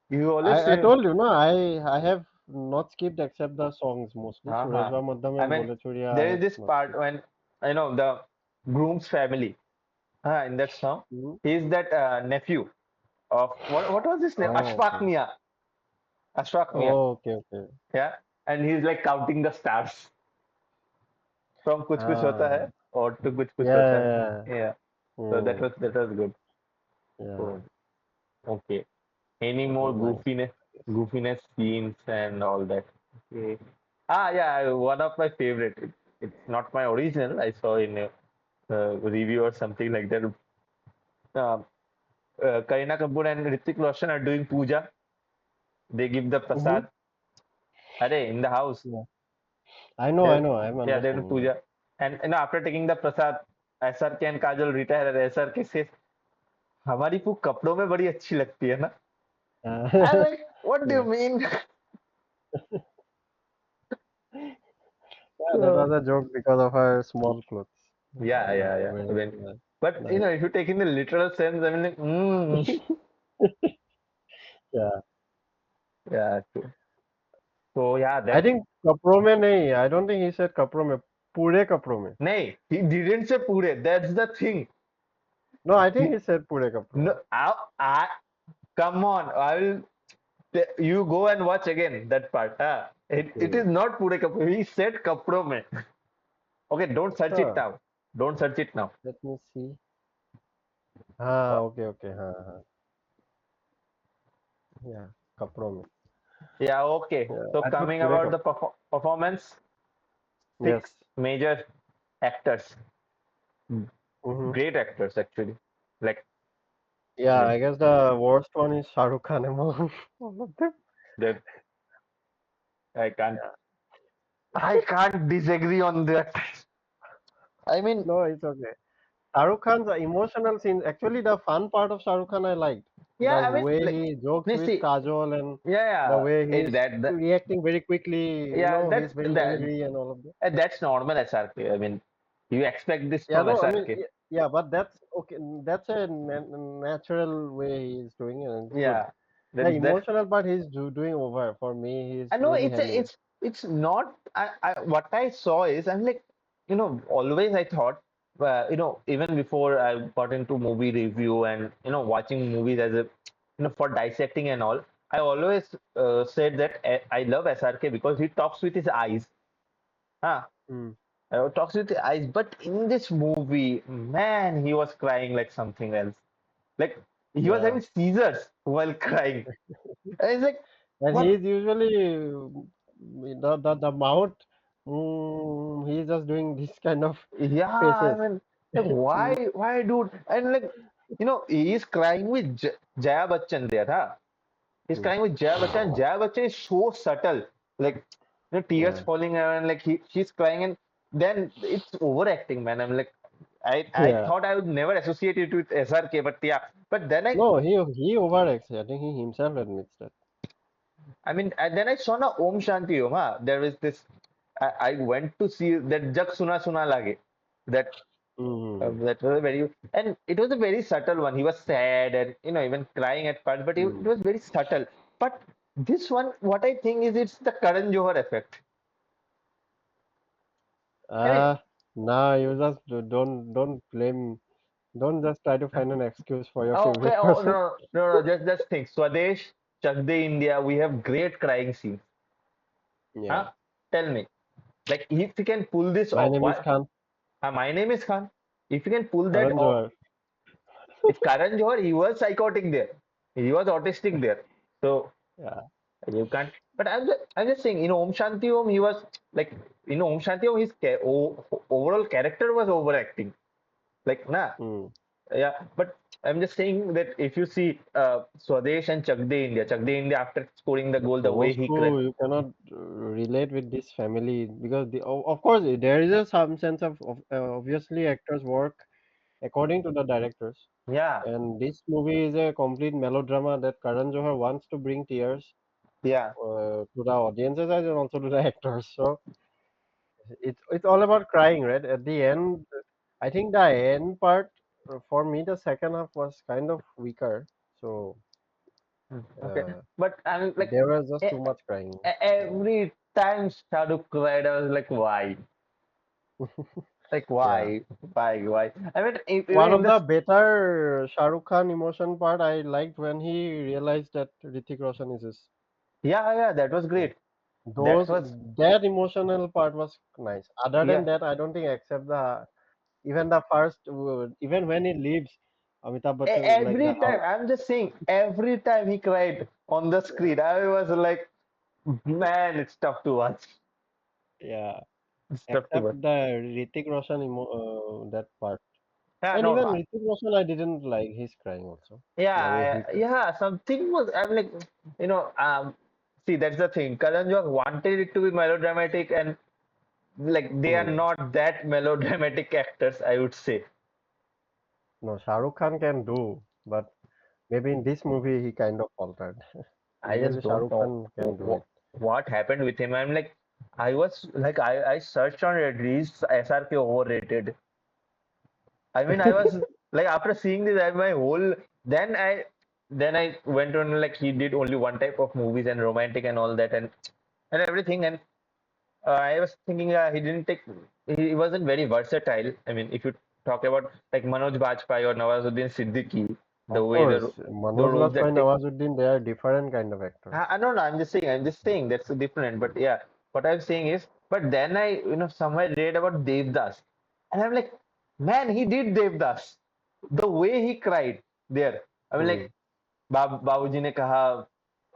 You always I say, told you, no, I have not skipped except the songs mostly. uh-huh. Surajva Madam I and mean, Bole Churiya, I there is have this not part skipped. when the groom's family, in that song, Mhm. he's that nephew of what was his name? Oh, Ashfaq okay. Mia. Ashfaq Mia. Oh, okay, okay. Yeah. And he's like counting the stars from Kuch Kuch Hota Ah, Hai or to Kuch Kuch yeah, Hota Hai. yeah, yeah. Yeah. So Hmm, that was good. yeah, So okay. Any that more was nice. goofiness scenes and all that? Okay. Ah, yeah, one of my favorite. It's not my original. I saw in a review or something like that. Uh, Kareena Kapoor and Hrithik Roshan are doing puja. They give the Mm-hmm. prasad. Are in the house. Yeah. I They, know, I'm yeah, they do understanding. puja. And after taking the prasad, SRK and Kajol retire. And SRK says, हमारी पू कपड़ों में बड़ी अच्छी लगती है ना? Yeah. I'm like, what do you Yeah. mean? Yeah, that So was a joke because of her small clothes. yeah, yeah, yeah. I Very mean, but nice. if you take in the literal sense, I mean, like, Yeah. yeah. True. So yeah, I that think कपड़ों में नहीं. I don't think he said कपड़ों में. पूरे कपड़ों में. nay, he didn't say pure. That's the thing. No, I think He he said पूरे कपड़ों में. no, I come on. I will. You go and watch again that part. It Hmm. is not pure kapro. He said kapro mein. Okay, don't search it अच्छा. now. Don't search it now. Let me see. हाँ, okay, okay. हाँ, हाँ. Yeah, कपड़ों में. Yeah, okay. Yeah, So I thought coming पूरे about the कपड़ों. performance, Yes. six major actors, Mm-hmm. great actors actually. Like Yeah, the, I guess the worst one is Shah Rukh Khan among all of them. the I can't Yeah. I can't disagree on that. I mean, No, it's okay. Shah Rukh Khan's emotional scenes. Actually, the fun part of Shah Rukh Khan I liked. yeah, The I mean, way like, he jokes you with see, Kajol and the yeah, way yeah, he's that reacting very quickly. yeah, He's very that angry and all of that. that's normal SRK. I mean, you expect this Yeah, from no, I mean, SRK. yeah, but that's okay. That's a natural way he's doing it, and it's good. Yeah, The that emotional part he's doing over. For me, he's I know really handling it. it's not. What I saw is I'm like, always I thought, even before I got into movie review and watching movies as a for dissecting and all, I always said that I love SRK because he talks with his eyes. Huh? Mm, Talks with his eyes, but in this movie, man, he was crying like something else. Like he was yeah, having seizures while crying. And it's like, and what? he's usually the mouth. He's just doing this kind of Yeah, I faces. mean, like, why, dude? And like, he's crying with Jaya Bachchan there, huh? He's Mm, crying with Jaya Bachchan, and Jaya Bachchan is so subtle, like, tears yeah. falling, and like she's crying, and then it's overacting, man. I'm like, I Yeah. thought I would never associate it with SRK, but yeah, but then No, he overacts. I think he himself admits that. then I saw na Om Shanti Om, huh? There was this. I went to see that Jak Suna Suna Lage, that Mm-hmm. that was a very, and it was a very subtle one. He was sad and even crying at parts, but it Mm. was very subtle. But this one, what I think is it's the Karan Johar effect. I mean, Nah, you just don't blame. Don't just try to find an excuse for your okay, favorite oh person. no, no, no, just think. Swadesh, Chak De India, we have great crying scenes. Yeah. Huh? Tell me, like if you can pull this My off, name is why? Khan. My name is Khan. If you can pull that Karan off, Johar. if Karan Johar, he was psychotic there, he was autistic there. So Yeah. you can't. But I'm just saying, Om Shanti Om, he was like, Om Shanti Om, his overall character was overacting. Like, nah, Mm. yeah. But I'm just saying that if you see Swadesh and Chak De India after scoring the goal, the way Those he cried. two you cannot relate with this family because of course there is some sense of obviously actors work according to the directors. Yeah, And this movie is a complete melodrama that Karan Johar wants to bring tears yeah. to the audiences and also to the actors. So it's all about crying, right? At the end, I think the end part for me, the second half was kind of weaker. So Okay. uh, But I mean, like, there was just e- too much crying. Yeah, every time Shahrukh cried, I was like, why? Like, yeah. why? I mean, even One in of the this, better Shah Rukh Khan emotion part I liked when he realized that Hrithik Roshan is his. yeah, yeah, that was Yeah. great. That Those was, that emotional part was nice. Other than yeah. that, I don't think except the even the first even when he leaves Amitabh Bachchan like the Every time, I'm just saying, every time he cried on the yeah, screen, I was like, man, it's tough to watch. yeah. It's tough to Except watch. the Hrithik Roshan that part. Yeah, And no, even Hrithik Roshan I didn't like his crying also. The way he cried. yeah, something was, I'm like, see, that's the thing. Karan Johar wanted it to be melodramatic, and like, they are Hmm. not that melodramatic actors, I would say. No, Shah Rukh Khan can do, but maybe in this movie he kind of faltered. I just Usually Shah don't Rukh know Khan can do it. what happened with him. I'm like, I was like, I searched on Reddit, is SRK overrated? I mean, I was like, after seeing this, I my whole then I went on like he did only one type of movies and romantic and all that and everything and I was thinking he didn't take he wasn't very versatile. I mean, if you talk about like Manoj Bajpayee or Nawazuddin Siddiqui, the Of way course, the Manoj roles Bajpayee, that take. Nawazuddin, they are different kind of actors. I don't know. I'm just saying that's different. But yeah, what I'm saying is, but then I, somewhere read about Devdas, and I'm like, man, he did Devdas. The way he cried there. I mean, Hmm. like, बाबूजी ने कहा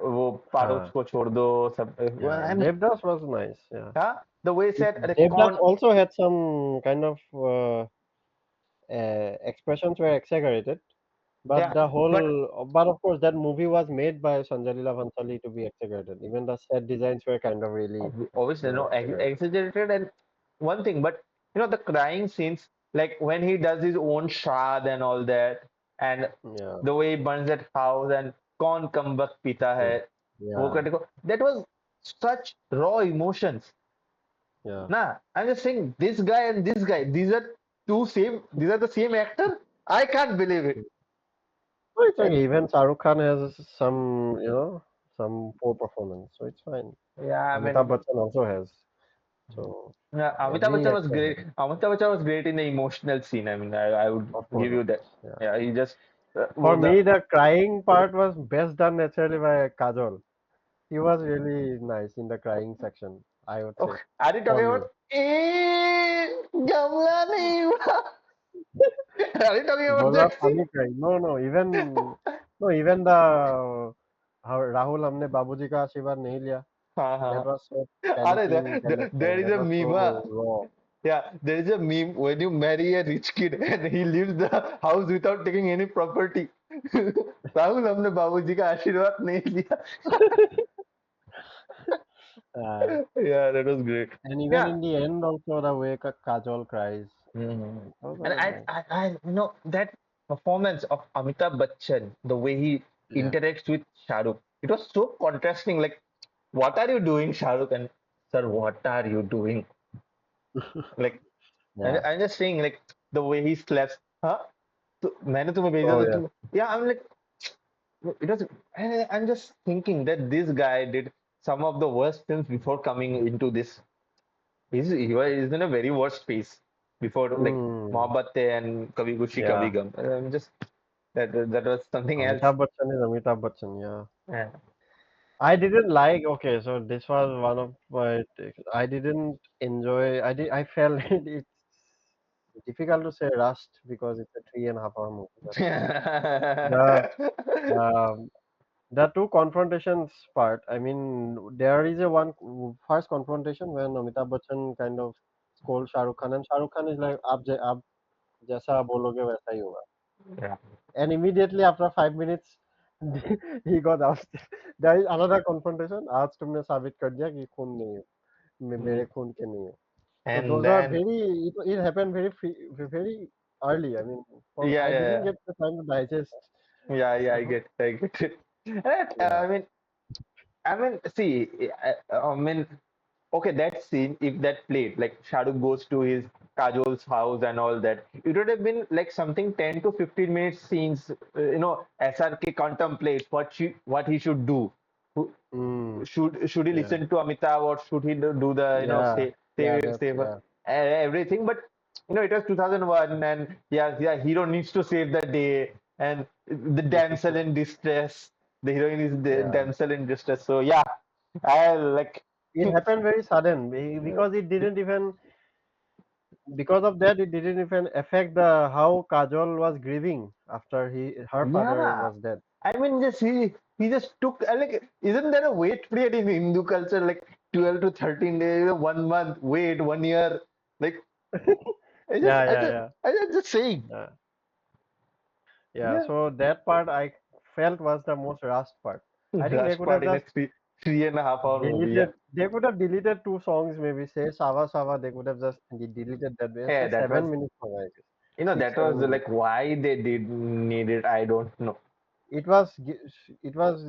वो पहाड़ों हाँ, को छोड़ दो सब. yeah, I'm like, Devdas was nice. Yeah, huh? The way he said, अरे Devdas कौन. also had some kind of expressions were exaggerated, but Yeah, the but whole, but of course, that movie was made by Sanjay Leela Bhansali to be exaggerated. Even the set designs were kind of really, obviously, no, exaggerated. exaggerated and one thing, but the crying scenes, like when he does his own shad and all that, and Yeah, the way he burns that house and कौन कम वक्त पीता है true. वो Yeah, करने को, that was such raw emotions. yeah. Nah, I'm just saying this guy and this guy, these are the same actor. I can't believe it. So it's And okay. Even Shahrukh Khan has some, some poor performance, so it's fine. yeah, I Amitabh mean, Bachchan also has. So yeah, Amitabh every Bachchan was actor great. has, Amitabh Bachchan was great in the emotional scene. I mean, I would give of you that. course. Yeah. Yeah, he just For the me, the crying part was best done naturally by Kajol. He was really nice in the crying section, I would say, okay. Are you for talking about me. Gamla nahi hua? Are you talking about Bola that scene? funny crying. No, even no, even the how Rahul हमने बाबूजी का आशीर्वाद नहीं लिया. हाँ That हाँ. was so अरे panicking kind of there song. is That a was meme. so raw. Yeah, there is a meme when you marry a rich kid and he leaves the house without taking any property. Rahul हमने बाबूजी का आशीर्वाद नहीं लिया. Uh, Yeah, that was great. and even Yeah. in the end, also the way Kajol cries, Mhm. those And were nice. that performance of Amitabh Bachchan, the way he Yeah. interacts with Shah Rukh, it was so contrasting. Like, what are you doing, Shah Rukh? And sir, what are you doing? Like, Yeah. I'm just saying, like, the way he slaps, huh? तो मैंने तुम्हें भेजा Oh था yeah. तुम. Yeah, I'm like, it was. I'm just thinking that this guy did some of the worst films before coming into this. He's in a very worst phase before like Hmm. Mohabbat and Kabhi Khushi Yeah. Kabhie Gham. I'm just that was something else. Amitabh Bachchan is Amitabh Bachchan. Yeah. Yeah. I didn't like. Okay, so this was one of my. I didn't enjoy. I felt it's difficult to say Rust because it's a 3.5 hour movie. But the um, the two confrontations part. I mean, there is a one first confrontation when Amitabh Bachchan kind of scolds Shah Rukh Khan, and Shah Rukh Khan is like, "आप जैसा बोलोगे वैसा ही होगा." Yeah. And immediately after 5 minutes, he got ousted. There is another confrontation. आज तुमने साबित कर दिया कि खून नहीं हो, मेरे Mm. खून के नहीं हो. So And those are then very. It happened very early. I mean, yeah, I didn't yeah, get the time to digest. yeah, yeah. I So get, I get it. yeah, See, I mean, okay, that scene, if that played, like Shah Rukh goes to his Kajol's house and all that, it would have been like something 10 to 15 minutes scenes, SRK contemplates what he should do. Who- mm, Should he yeah, listen to Amitabh or should he do the, yeah, yeah. That's save yeah, everything? But, it was 2001 and yeah, hero needs to save the day and the damsel in distress. The heroine is the yeah. damsel in distress. So yeah, I like. It happened very sudden because it didn't even because of that it didn't even affect the how Kajol was grieving after her father Yeah, was dead. I mean, just he just took like, isn't there a wait period in Hindu culture like 12 to 13 days, 1 month wait, 1 year? Like, Yeah, yeah, yeah, I just saying. yeah, yeah. Yeah, So that part I felt was the most rushed part. I think they rush could have part in a just three and a half hour movie. Yeah, deleted. They could have deleted two songs, maybe say Sava Sava. They could have just deleted that way and yeah, say that was 7 minutes song, I guess. Six, that was 7 minutes. like why they did need it. I don't know. It was it was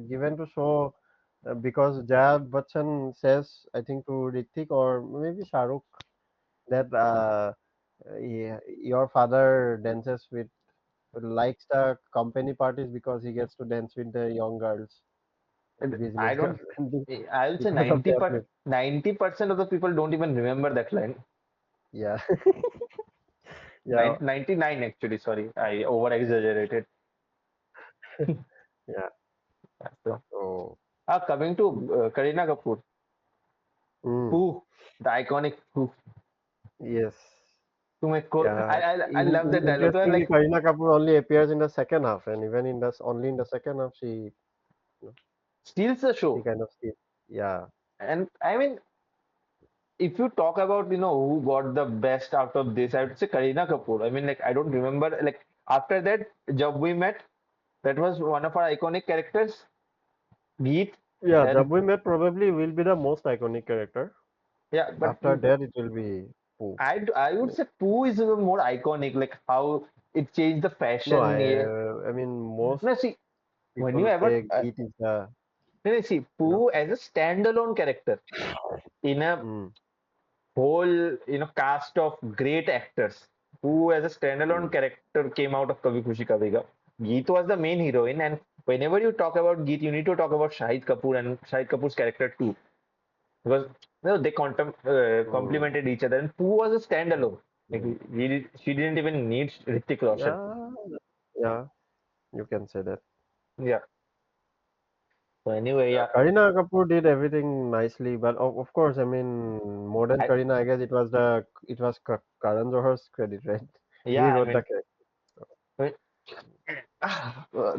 given to show. because Jaya Bachchan says, I think to Ritik or maybe Shahrukh that your father dances with likes the company parties because he gets to dance with the young girls And and I business don't. girls and I would say because of that. 90% of the people don't even remember that line. Yeah, yeah, 99 actually. Sorry, I over exaggerated. yeah. So, So, coming to Kareena Kapoor, mm, Pooh, the iconic Pooh. yes, I, yeah. I love that dialogue. So, Interestingly, like, Kareena Kapoor only appears in the second half, and even in the only in the second half, you know, steals the she show. kind of steals. Yeah, And I mean, if you talk about who got the best out of this, I would say Kareena Kapoor. I mean, like, I don't remember, like, after that, Jab We Met, that was one of our iconic characters. Geet, yeah. then Jab We Met probably will be the most iconic character. yeah, but After that, it will be Pooh. I would say Pooh is even more iconic, like how it changed the No, fashion. Yeah. I mean most No, see, when you people ever say Geet is the, no, see you know, Pooh as a standalone character in a mm, whole cast of great actors who as a standalone mm, character came out of Kabhi Khushi Kabhie Gham. Geet was the main heroine, and whenever you talk about Geet, you need to talk about Shahid Kapoor and Shahid Kapoor's character too, because they mm, complemented each other. And Pooh was a standalone. Like mm. she didn't even need Hrithik Roshan. Yeah, yeah. You can say that. Yeah. So anyway, Yeah, yeah, Kareena Kapoor did everything nicely, but of course, I mean, more than I Kareena, I guess it was Karan Johar's credit, right? He yeah, I wrote the mean, character. I mean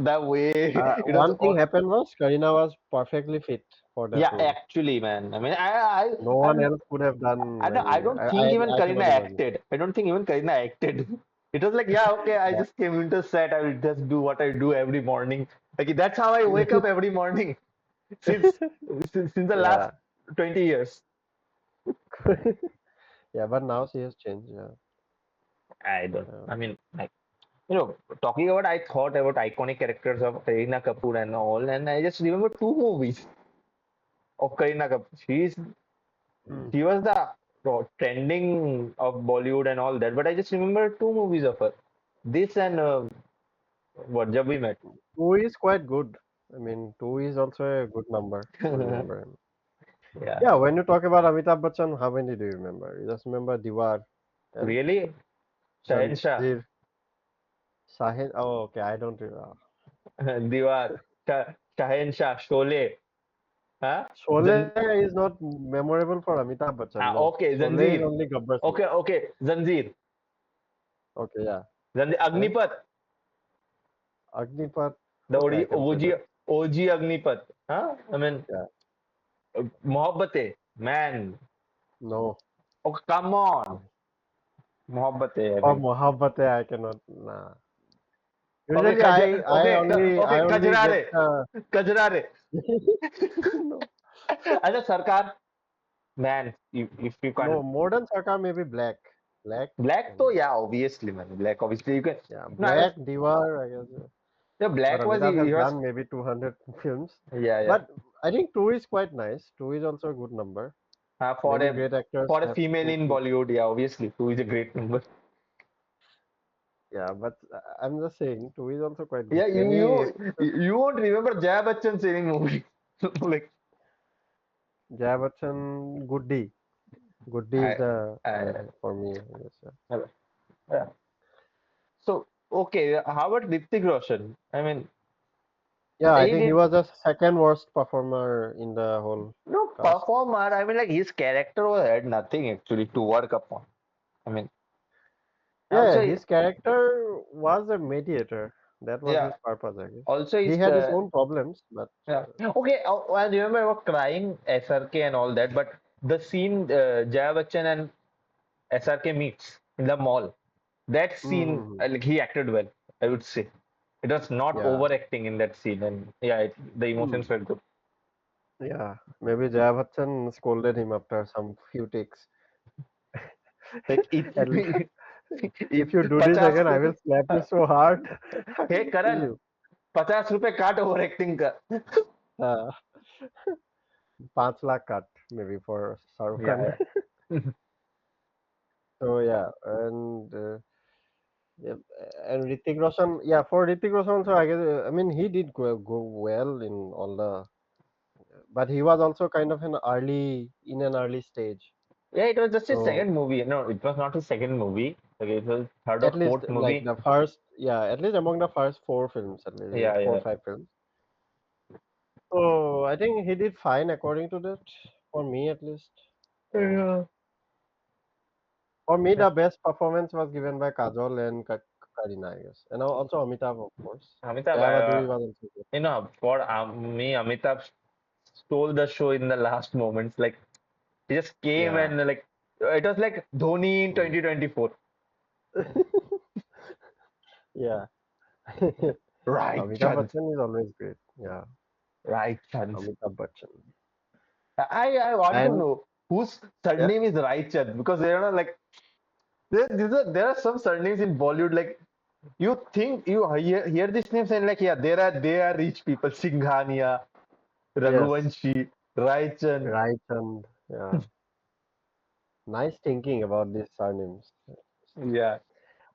that way it was One thing happened was Kareena was perfectly fit for that yeah, role. actually, man. I mean, No I'm one else could have done. I I mean, don't think even I Karina cannot imagine. acted. I don't think even Karina acted. It was like, yeah, okay, I Yeah. just came into set. I will just do what I do every morning. Like that's how I wake up every morning since since the last Yeah. 20 years. Yeah, but now she has changed. Yeah. I don't. Yeah. I mean, like talking about, I thought about iconic characters of Karina Kapoor and all, and I just remember two movies of Karina Kapoor. Mm. She was the trending of Bollywood and all that, but I just remember two movies of her. This and what Jab We Met. Two is quite good. I mean, two is also a good number to remember him. Yeah, Yeah, when you talk about Amitabh Bachchan, how many do you remember? You just remember Diwar and really? Shahenshah, Zanjeer, Shahid. Oh, okay, I don't remember. Diwar, Shahenshah, Sholay, huh? Sholay Zan, is not memorable for Amitabh Bachchan. No, okay, Sholay is Zanjeer. only Gabbar Singh. Okay, okay, Zanjeer. Okay, yeah. Zanjeer, And Agnipath, Agnipath. the Okay, I can say OG, that. OG Agnipath, huh? I mean, Yeah. Mohabbatein, man. No. Oh, come on. Mohabbatein, I For mean. Mohabbat, I cannot. Nah. Okay, Usually, I okay, only get. Kajrare, Kajrare. No, अच्छा सरकार man, if you no. can't Modern Sarkar may be black. Black. black तो And yeah obviously man black obviously you can yeah, no I was Black, Diwar, I guess. the But black was Amitabh has he was done maybe 200 films. yeah yeah But I think two is quite nice. Two is also a good number. for Many a great actors have female two in films. Bollywood yeah obviously two is a great number Yeah, but I'm just saying two is also quite good. yeah Any episode, you won't remember Jaya Bachchan saying movie like Jaya Bachchan, Goody. Goody is I, the I for me. I guess, yeah. yeah. So okay how about Hrithik Roshan I mean Yeah, I he think he did was the second worst performer in the whole no cast. performer I mean like his character was had nothing actually to work upon I mean Yeah, yeah, also his character was a mediator. That was yeah his purpose, I guess. also He his had his own problems, but yeah okay I remember about crying SRK and all that but the scene Jaya Bachchan and SRK meets in the mall that scene mm, like he acted well I would say it was not yeah, overacting in that scene and yeah the mm, emotions were good yeah. Maybe Jaya Bachchan scolded him after some few takes. like And if if you do this 50 again, I will slap you so hard, I hey will kill Karan you. 50 रुपए काट over acting का Uh, ₹5 lakh cut maybe for Shahrukh Khan. Yeah, yeah. So yeah, yeah, and Ritik Roshan, yeah, for Ritik Roshan also, I guess, I mean, he did go well in all the, but he was also kind of in an early stage. Yeah, it was just his So second movie. No, it was not his second movie. Okay, it was third or at least fourth like movie. the first, yeah, at least among the first four films, at least Yeah, four or yeah. five films. So I think he did fine according to that, for me at least. So Yeah. for me, the best performance was given by Kajol and Kareena, I guess, and also Amitabh, of course. Amitabh, Jaya Bhaduri was also good. for me, Amitabh stole the show in the last moments. Like he just came Yeah. and like it was like Dhoni in Mm. 2024. Yeah. Right Amitabh chance, Bachchan is always great. Yeah, right chance. Amitabh Bachchan. I want to And know whose yeah, surname is Right Chand because like there are some surnames in Bollywood like you think you hear these names and like yeah they are rich people Singhania, yes, Raghuvanshi, Raichand. right. And yeah, nice thinking about these surnames. Yeah,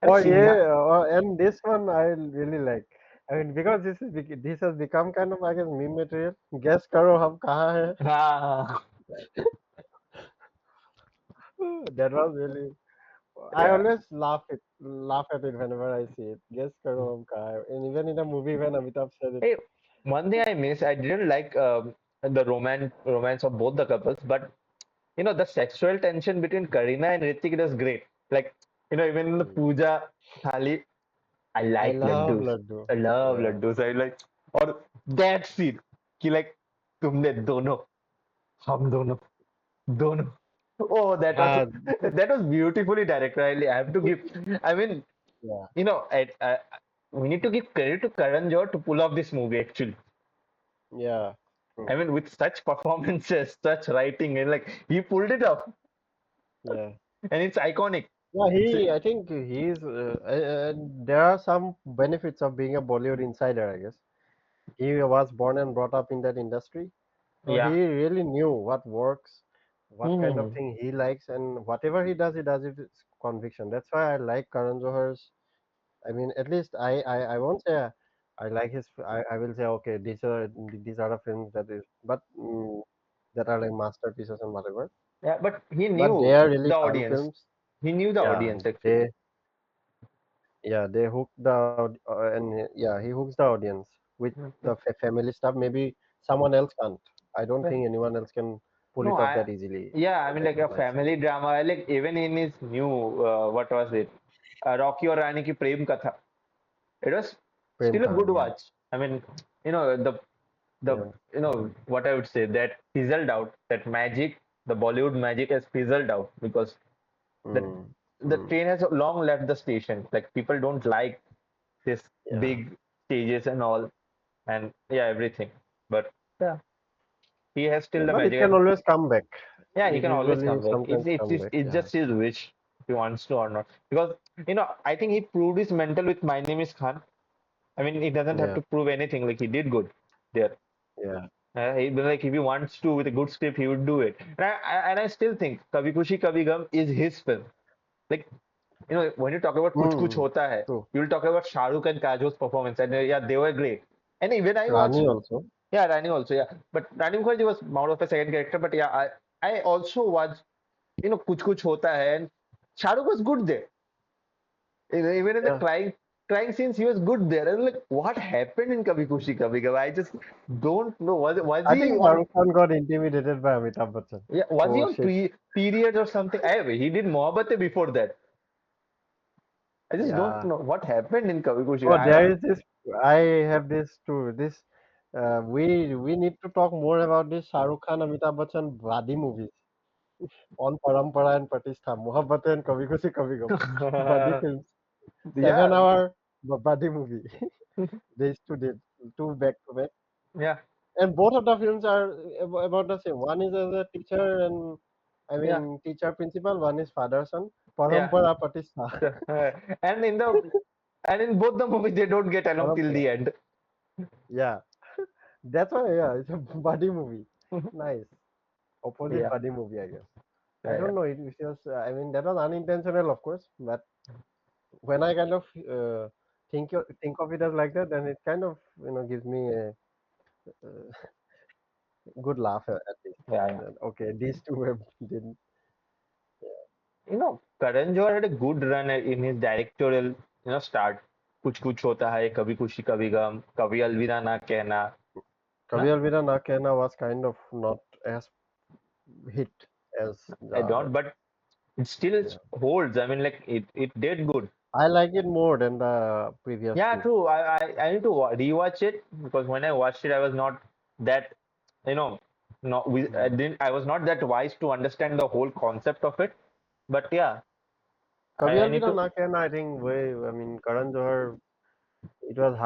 and Oh Singha. yeah, and this one I really like. I mean, because this has become kind of, I guess, meme material. Guess karo hum kahan hai? Ah, That was really. I yeah. always laugh at it whenever I see it. Guess karo hum kahan hai? And even in the movie when Amitabh said it. Hey, one thing I missed, I didn't like the romance of both the couples, but the sexual tension between Karina and Ritik it was great. Like even in the Hmm. puja thali, I I like love laddus. Laddu. I love Yeah. laddus. I like or that scene कि like तुमने दोनों हम दोनों दोनों. Oh, Ah, that was beautifully directed. I have to give. I mean, yeah, we need to give credit to Karan Johar to pull off this movie. Actually, yeah, true. I mean, with such performances, such writing, and like he pulled it off, Yeah. and it's iconic. Yeah, So, I think there are some benefits of being a Bollywood insider, I guess. He was born and brought up in that industry. So he yeah. really knew what works, what kind of Hmm. thing he likes, and whatever he does it with conviction. That's why I like Karan Johar's. I mean, at least I won't say I like his. I will say okay, these are the films that are like masterpieces and whatever. Yeah, but he But they knew are really the fun audience. films. He knew the Yeah, audience actually. they they hook yeah, he hooks the audience with Mhm. the family stuff. Maybe someone else can't. I don't think anyone else can pull No, it off that easily yeah, I mean, like like a nicely. family drama, like even in his new, what was it? Rocky or Rani ki Prem Katha. It was Prem still a good Kahan, yeah, watch. I mean, you know, the, yeah, what I would say that fizzled out, that magic, the Bollywood magic has fizzled out because the, mm, the mm, train has long left the station. Like people don't like this yeah. big stages and all, and yeah, everything. But yeah, he has still the But it magic. can And always come back. yeah, he It can always usually come back. sometimes come back. It's Yeah, just his wish if he wants to or not. Because I think he proved his mental with My Name Is Khan. I mean, he doesn't have yeah, to prove anything. Like he did good there. yeah. Like if he wants to with a good script, he would do it. And I still think Kabhi Khushi Kabhie Gham is his film. Like when you talk about Kuch Kuch Mm, Hota Hai, true. you will talk about Shah Rukh and Kajol's performance, and yeah, they were great. And even I watched, Rani also. yeah, Rani also, yeah. But Rani Mukherjee was more of a second character. But yeah, I also watched Kuch Kuch Hota Hai, and Shah Rukh was good there. Even in the Yeah. crying scenes, he was good there. And like, what happened in Kabhi Khushi Kabhie Gham? I just don't know. Was I he think on? Shahrukh Khan got intimidated by Amitabh Bachchan. Yeah, was he Oh on shit. periods or something? He did Mohabbatein before that. I just don't Yeah. know what happened in Kabhi Khushi. Oh, there is this. I have this too. We need to talk more about this Shahrukh Khan, Amitabh Bachchan Badi movies on Parampara and Pratishtha, Mohabbat and Kabhi Khushi Kabhie Gham, Badi films, seven Yeah, hour Badi movie. These two back to back, yeah, and both of the films are about the same. One is as a teacher and I yeah, mean teacher principal. One is father son. yeah. Parampara Pratishtha. So, and in the and in both the movies, they don't get along till Parampara. the end. Yeah. That's why, yeah, it's a buddy movie. Nice. Opposite Yeah, buddy movie, I guess. I yeah, don't know. It was, I mean, that was unintentional, of course, but when I kind of think of it as like that, then it kind of gives me a good laugh at least. yeah, yeah. That, okay, these two have didn't. Karan Johar had a good run in his directorial, start. कुछ कुछ होता है, कभी खुशी कभी गम, कभी अलविदा ना कहना, है ना? Kabhi Alvida Na Kehna was kind of not as hit as the I don't, others. but it still Yeah, holds. I mean, like it did good. I like it more than the previous Yeah, two. true. I need to rewatch it because when I watched it, I was not that, you know, not Hmm. I was not that wise to understand the whole concept of it. But yeah, Kabhi I need Alvida to. Na Kehna, I think, I mean, Karan Johar, it was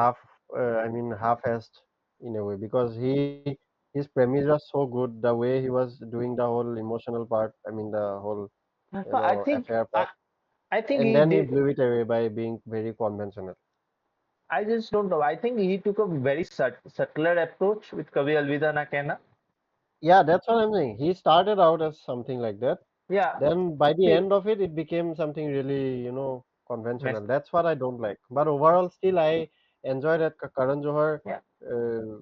I mean, half-assed in a way because his premise was so good. The way he was doing the whole emotional part, I mean, the whole, No, I think affair I part, I think and he then he did. blew it away by being very conventional. I just don't know. I think he took a very subtler approach with Kabhi Alvida Na Kehna. Yeah, that's what I'm saying. He started out as something like that. Yeah, Then by the still, end of it, it became something really, mess. conventional. That's what I don't like. But overall, still, I enjoy that Karan Johar Yeah. uh,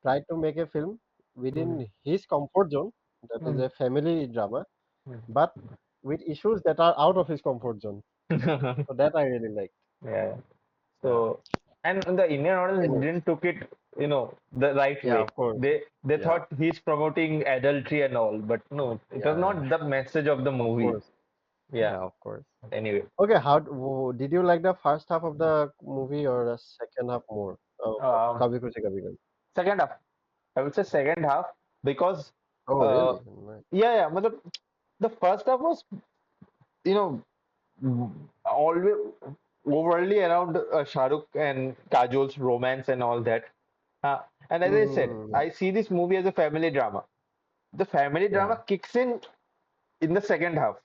tried to make a film Mm. within his comfort zone. That is Mm. a family drama, Mm. but with issues that are out of his comfort zone. So that I really like. Yeah. Yeah. So, and the Indian audience Anyways, didn't took it, the right yeah, way. of course. They Yeah, thought he's promoting adultery and all, but no, it was yeah, not the message of the of movie. course. Yeah. Yeah, of course. Anyway, Okay, did you like the first half of the movie or the second half more? Oh, um, Kabhi Khushi Kabhie Gham. second half. I would say second half because, Oh, uh, really? Nice. yeah, yeah. matlab, the first half was, you know, always overly around Shah Rukh and Kajol's romance and all that. And as I said, Mm, I see this movie as a family drama. The family yeah. drama kicks in the second half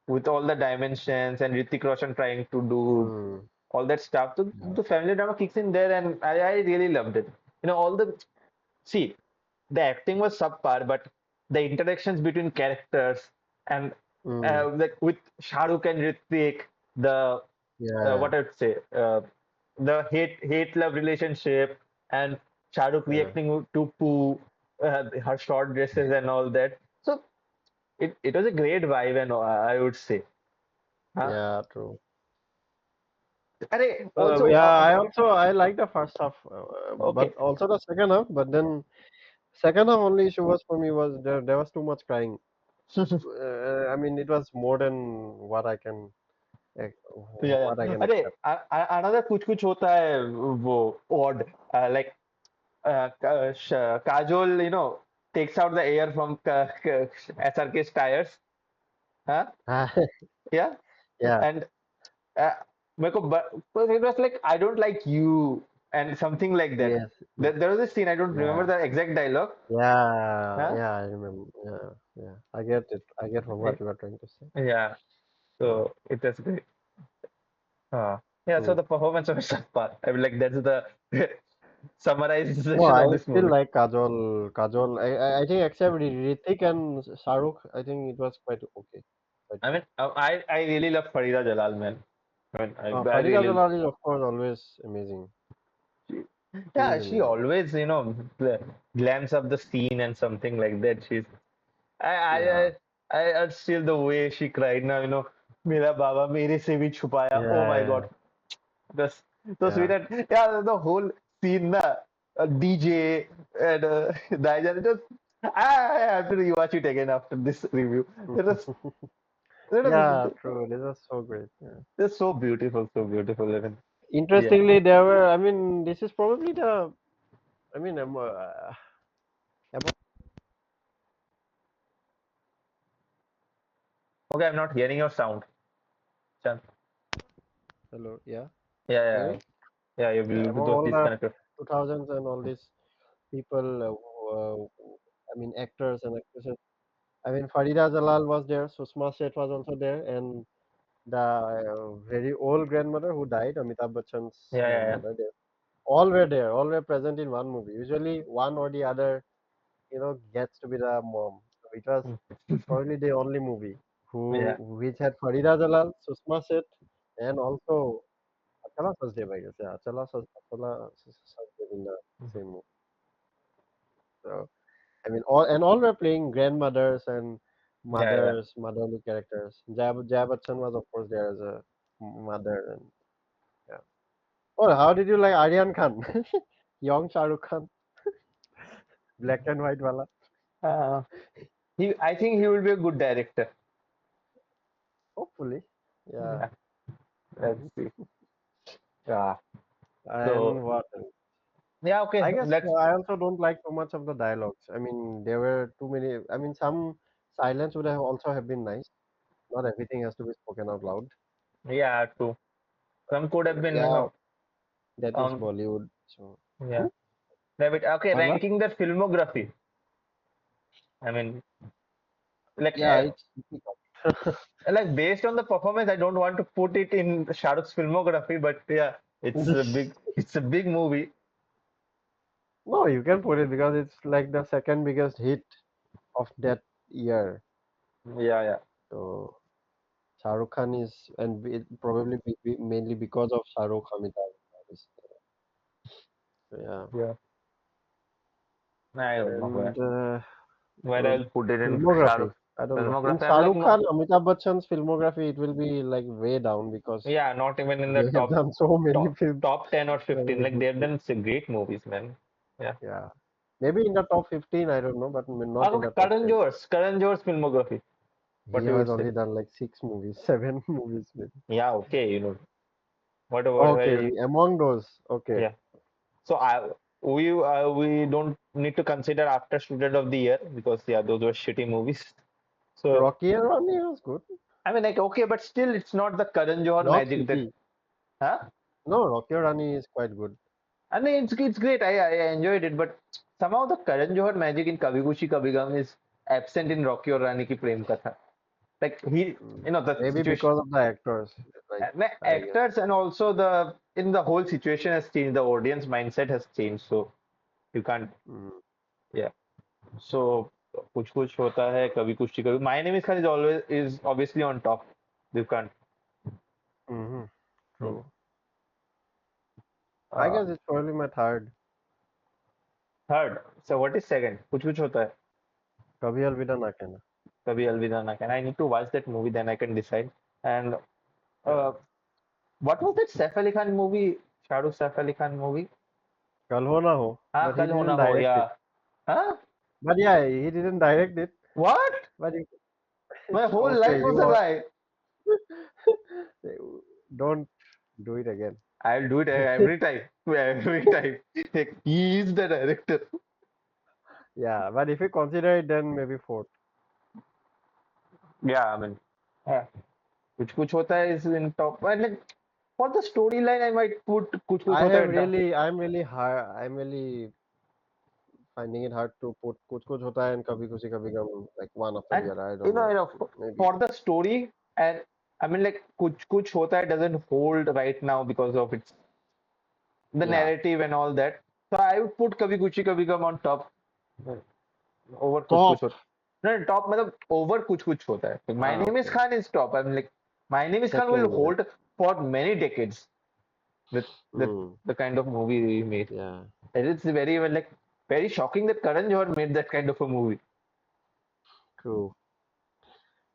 with all the dimensions and Hrithik Roshan trying to do Mm, all that stuff. So yeah. the family drama kicks in there, and I really loved it. All the see, the acting was subpar, but the interactions between characters and Mm, like with Shah Rukh and Hrithik, the yeah, what I would say, the hate love relationship, and Shah Rukh yeah, reacting to Pooh, her short dresses and all that. So it was a great vibe, and I would say. Huh? yeah, true. Also, Yeah, I like the first half, okay. but also the second half. But then second half only issue was for me was there was too much crying. I mean, it was more than Yeah, what I yeah. can accept. Another कुछ कुछ होता है वो odd, like Kajol, takes out the air from SRK's tires, huh? Yeah, Yeah. and uh, मेरे को but it was like I don't like you and something like that. Yes. There was a scene, I don't remember Yeah. the exact dialogue, Yeah. huh? Yeah. I remember. Yeah. Yeah. I get it. I get what you are trying to say. Yeah, Yeah. so it was great. Yeah, so True. the performance of Shahpal, I mean, like that's the No, summarization I of this still movie. like Kajol. Kajol. I think except Ritik and Shahrukh, I think it was quite okay. Quite I good. mean, I really love Farida Jalal, man. I mean, I Farida really, Jalal is of course always amazing. she, She yeah, is she amazing. always, glams up the scene and something like that. I, I, Yeah. I, I still the way she cried now, मेरा बाबा मेरे से भी छुपाया. Oh my God, Yeah. that's so sweet. Yeah. And yeah, the whole scene, na, DJ and Daija, just I have to rewatch it again after this review. It Yeah. was, True. This is so great. Yeah. it's so beautiful, so beautiful, even. Yeah. Interestingly, there were. I mean, this is probably the. I mean, Okay, I'm not hearing your sound. Chan. hello. Yeah. Yeah, Hear yeah, me? yeah. Your Yeah. Bluetooth Among was all the disconnected. 2000s and all these people, I mean, actors and actresses. I mean, Farida Jalal was there. Susma Seth was also there, and the very old grandmother who died, Amitabh Bachchan's Yeah, yeah, grandmother. There. all were there, all were present in one movie. Usually one or the other, gets to be the mom. So it was probably the only movie Yeah. which had Farida Jalal, Susma Seth, and also Achala Sachdev, I guess. Yeah, Achala Sachdev in the same movie. So I mean, all were playing grandmothers and Yeah, yeah. mothers, motherly characters. Jaya Bachchan was of course there as a mother, and yeah. Oh, how did you like Aryan Khan? Young Shah Rukh Khan, black and white wala. Uh, I think he will be a good director. Hopefully, yeah. Yeah. Let's see. Yeah. And So what else? yeah, okay. I guess Let's I also don't like too much of the dialogues. I mean, there were too many. I mean, some silence would have also have been nice. Not everything has to be spoken out loud. yeah, true. Some could have been, Yeah, that is um, Bollywood. So, yeah. hmm? Okay, What? ranking the filmography. I mean, like, Yeah, it's difficult. like based on the performance, I don't want to put it in Shah Rukh's filmography, but yeah, it's a big movie. No, you can put it because it's like the second biggest hit of that year. Yeah, yeah, So Shah Rukh Khan is, and it probably mainly because of Shah Rukh Amitabh. So, yeah, yeah. I don't know and where uh, I'll put it in Shah filmography. Rukh's I don't know. In filmography. I'm Shah like, Rukh no, Khan, Amitabh Bachchan's filmography, it will be like way down because yeah, not even in the they have done so many films, top 10 or so 15. many Like good they've films. done some great movies, man. Yeah. Yeah, maybe in the top 15, I don't know, but not in Okay, the top 10. Karan Johar's filmography. He What you has would say? only done like 6 movies, 7 movies maybe. Yeah, okay, whatever Okay, you, among those, okay. yeah. So we don't need to consider After Student of the Year because yeah, those were shitty movies. So Rocky and Ronnie was good. I mean, like, okay, but still, it's not the Karan Johar Not magic that, shitty. huh? No, Rocky and Ronnie is quite good. I mean, it's great. I enjoyed it, but somehow the Karan Johar magic in Kabhi Khushi Kabhie Gham is absent in Rocky or Rani Ki Prem Katha. Like the Maybe situation, because of the actors, like the I guess. actors and also the whole situation has changed. The audience mindset has changed, so you can't. Mm, Yeah. So कुछ कुछ होता है कभी कुछ कभी. My Name is Khan is obviously on top. You can't. hmm Hmm. True. I Uh, guess it's probably my third. Third. So what is second? कुछ होता है. Kabhi Alvida Na Kehna. कभी अलविदा ना कहना. I need to watch that movie, then I can decide. And Yeah. uh, what was that Saif Ali Khan movie? Shah Rukh Saif Ali Khan movie? Kal Ho Na Ho, हाँ but he कल हो ना didn't हो direct या it. हाँ But yeah, he didn't direct it. what? But My whole life okay, was a lie. don't do it again. I'll do it every time. Every time. Like, he is the director. Yeah, but if you consider it, then maybe fourth. Yeah, I mean, yeah. कुछ होता है is in top. And like, for the storyline, I might put कुछ होता है. I'm really finding it hard to put Kuch Kuch Hota Hai and Kabhi Khushi Kabhie Gham like one after And the other. I don't know. Maybe. for the story, and I mean, like, kuch hota hai doesn't hold right now because of its the Yeah. narrative and all that. So I would put Kabhi Khushi Kabhie Gham on top over kuch Top. hota. No, no, top मतलब over kuch hota hai. Like, My Name is Okay. Khan is top. I'm like, My Name is Khan will Second, yeah. hold for many decades with Hmm. the kind of movie he made. Yeah. And it's very well, like very shocking that Karan Johar made that kind of a movie. True.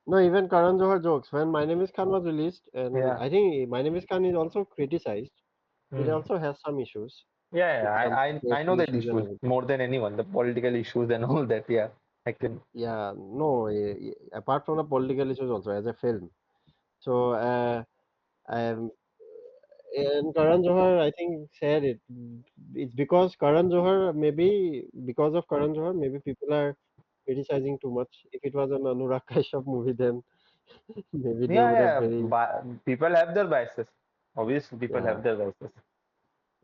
No, even Karan Johar jokes. When My Name is Khan was released, and Yeah. I think My Name is Khan is also criticized. It Hmm. also has some issues Yeah, with yeah, some I know safety that issues and issues everything. more than anyone, the political issues and all that. Yeah, I can. Yeah. No, apart from the political issues also as a film. So, um, and Karan Johar, I think, said it. It's because Karan Johar, maybe because of Karan Johar, maybe people are criticizing too much. If it was an Anurag Kashyap movie, then maybe they Yeah, would have yeah. very, People have their biases. Obviously, people have yeah. their biases.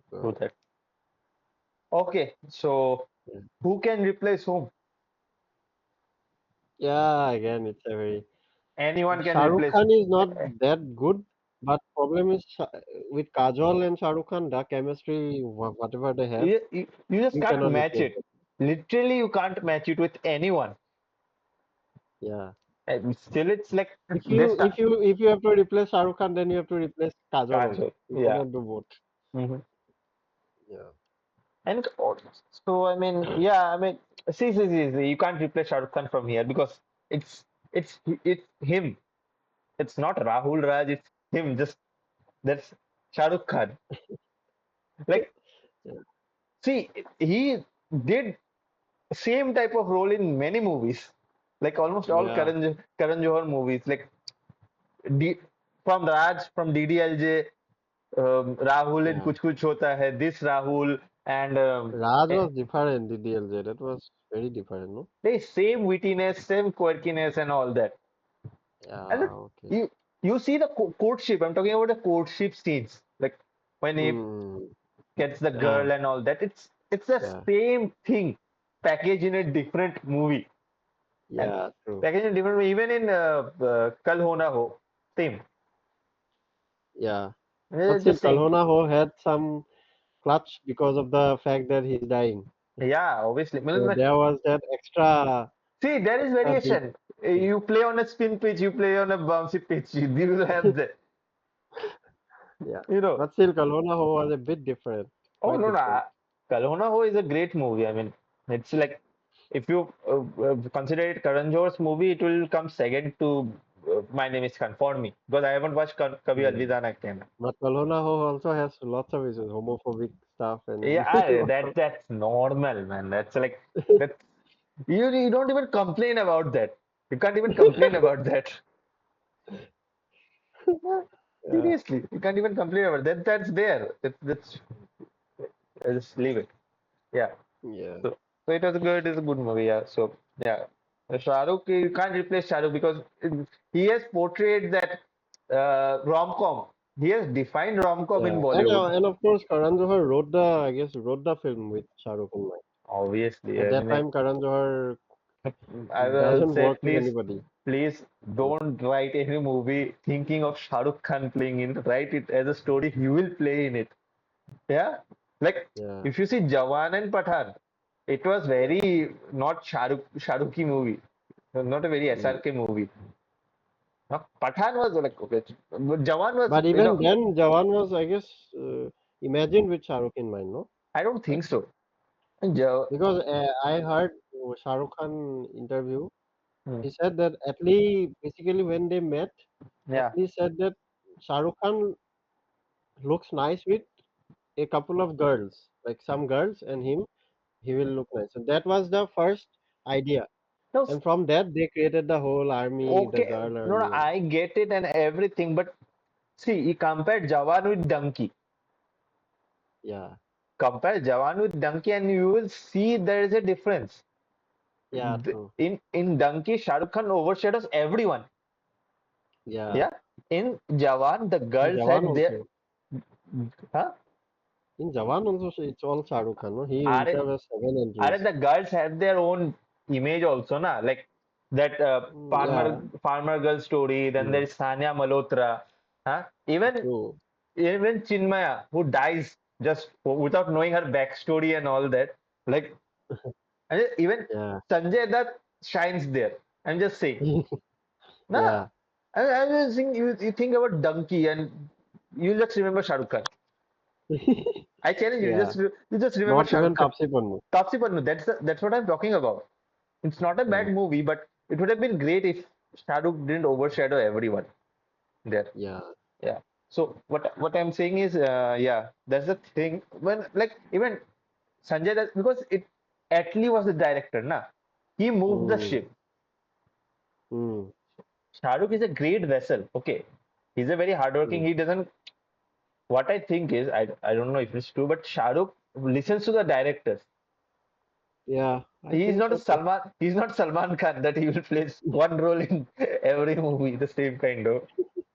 True So, that. Okay, so yeah. who can replace whom? Yeah, again, it's a very. Anyone can Shah Rukh replace. Khan is not that good, but problem is with Kajol and Shah Rukh Khan, the chemistry, whatever they have, You just you can't cannot match replace it. it. Literally, you can't match it with anyone. Yeah. And still, it's like If they you start. if you if you have to replace Shah Rukh Khan, then you have to replace Kajol also. Kajol. You Yeah. cannot do both. Hmm. Yeah. And so I mean, yeah, I mean, see, you can't replace Shah Rukh Khan from here because it's it's him. It's not Rahul Raj. It's him. Just that's Shah Rukh Khan. Like, Yeah. see, he did same type of role in many movies, like almost all Yeah. Karan Johar movies, like D, from Raj, from DDLJ, Rahul in Yeah. Kuch Hota Hai, this Rahul, and Raj was different, the DLJ. That was very different, no? they same wittiness, same quirkiness, and all that. And Yeah, okay. you you see the courtship. I'm talking about the courtship scenes, like when he Mm, gets the yeah, girl and all that. It's the yeah, same thing packaged in a different movie. And yeah, true. packaged in different movie. Even in Kal Ho Na Ho, same. Yeah. But It's the still, same. Kalhona Ho had some clutch because of the fact that he's dying. Yeah, obviously. So there was that See, there is extra deep variation. thing. You play on a spin pitch, you play on a bouncy pitch. You will have the, Yeah. you know. But still, Kalhona Ho was a bit different, Oh quite no, different. no. Kal Ho Na Ho is a great movie. I mean, it's like if you consider it Karan Johar's movie, it will come second to My Name Is Khan for me because I haven't watched Kabhi Hmm. Alvida Na Kehna. But Kalhona Ho also has lots of issues, homophobic stuff and Yeah, lots of. that's normal, man. That's like that's you don't even complain about that. You can't even complain about that. Yeah, Yeah, seriously, you can't even complain about that. That's there. That's just leave it. Yeah. yeah. So, so it was good. It's a good movie. Yeah. So yeah, Shah Rukh, you can't replace Shah Rukh because he has portrayed that rom-com. He has defined rom-com in Yeah, and Bollywood. and of course, Karan Johar wrote the, I guess, wrote the film with Shah Rukh in mind. Obviously, At I that mean, time, Karan Johar I will doesn't say, work with anybody. please don't write any movie thinking of Shah Rukh Khan playing in it. Write it as a story he will play in it. Yeah, like Yeah, if you see Jawan and Pathan, it was yeah. very not Shahrukhi movie, not a very Mm. SRK movie. Pathan was like okay, but Jawan was But even then, Jawan was, I guess, imagined with Shah Rukh in mind, no? I don't Like, think so. Ja- because I heard Shah Rukh Khan interview. hmm, He said that Atlee, basically when they met, yeah, Atlee said that Shah Rukh Khan looks nice with a couple of girls, like some girls, and him, he will look nice. So that was the first idea. no, And from that, they created the whole army, the okay, girl no, army. I get it and everything, but see, he compared Jawan with Donkey. Yeah, Compare Jawan with Donkey, and you will see there is a difference. yeah, true. In Donkey, Shah Rukh Khan overshadows everyone. Yeah. Yeah, in Jawan, the In girls Jawan had their, also. huh? In Jawan also, it's all Shah Rukh Khan. No? He Are himself has seven are entries. the girls have their own image also, na? Like that Yeah, farmer girl story. Then there mm, is Sanya Malhotra. Huh? true. Even Chinmaya, who dies just without knowing her backstory and all that. Like and even Yeah, Sanjay Dutt shines there. I'm just saying. Nah, yeah, I just think you think about Donkey and you just remember Shah Rukh Khan. I challenge you, yeah. you just remember Not Shah even Rukh Khan. Taapsee Pannu. Taapsee Pannu, that's what I'm talking about. It's not a Yeah, bad movie, but it would have been great if Shah Rukh didn't overshadow everyone there. yeah, Yeah. So what I'm saying is, yeah, that's the thing. When like even Sanjay Dutt, because it Atlee was the director, na. He moved the mm, ship. mm, Shah Rukh is a great vessel. Okay, he's a very hardworking. mm. He doesn't. What I think is, I don't know if it's true, but Shah Rukh listens to the directors. Yeah, I He's think not a so too. Salman. He's not Salman Khan that he will play one role in every movie, the same kind of.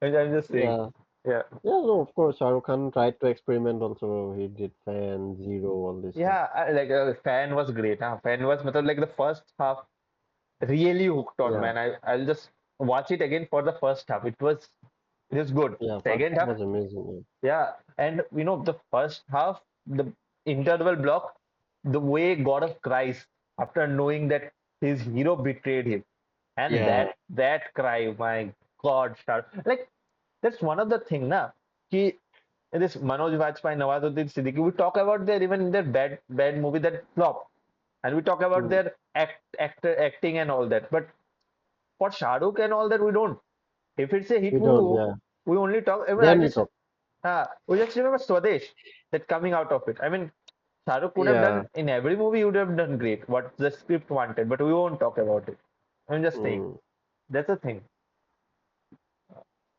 I'm just saying. Yeah, Yeah, yeah. No, of course, Shah Rukh Khan tried to experiment also. He did Fan, Zero, all this stuff. yeah. Like Fan was great. Huh? Fan was, matlab, like the first half really hooked on. Yeah, Man, I'll just watch it again for the first half. It was. It is good. Yeah, first Second half half, was amazing. yeah, and the first half, the interval block, the way God of cries after knowing that his hero betrayed him, and Yeah, that cry, my God, like that's one of the thing, na. Ki this Manoj Vajpayee, Nawazuddin Siddiqui, we talk about their even their bad movie that flop, and we talk about mm, their acting and all that, but for Shah Rukh and all that, we don't. If it's a hit we don't. movie, Yeah, we only talk. I mean, then we talk. we just remember Swadesh that coming out of it. I mean, Shah Rukh would have Yeah, done in every movie. He would have done great. What the script wanted, but we won't talk about it. I'm just saying mm, that's the thing.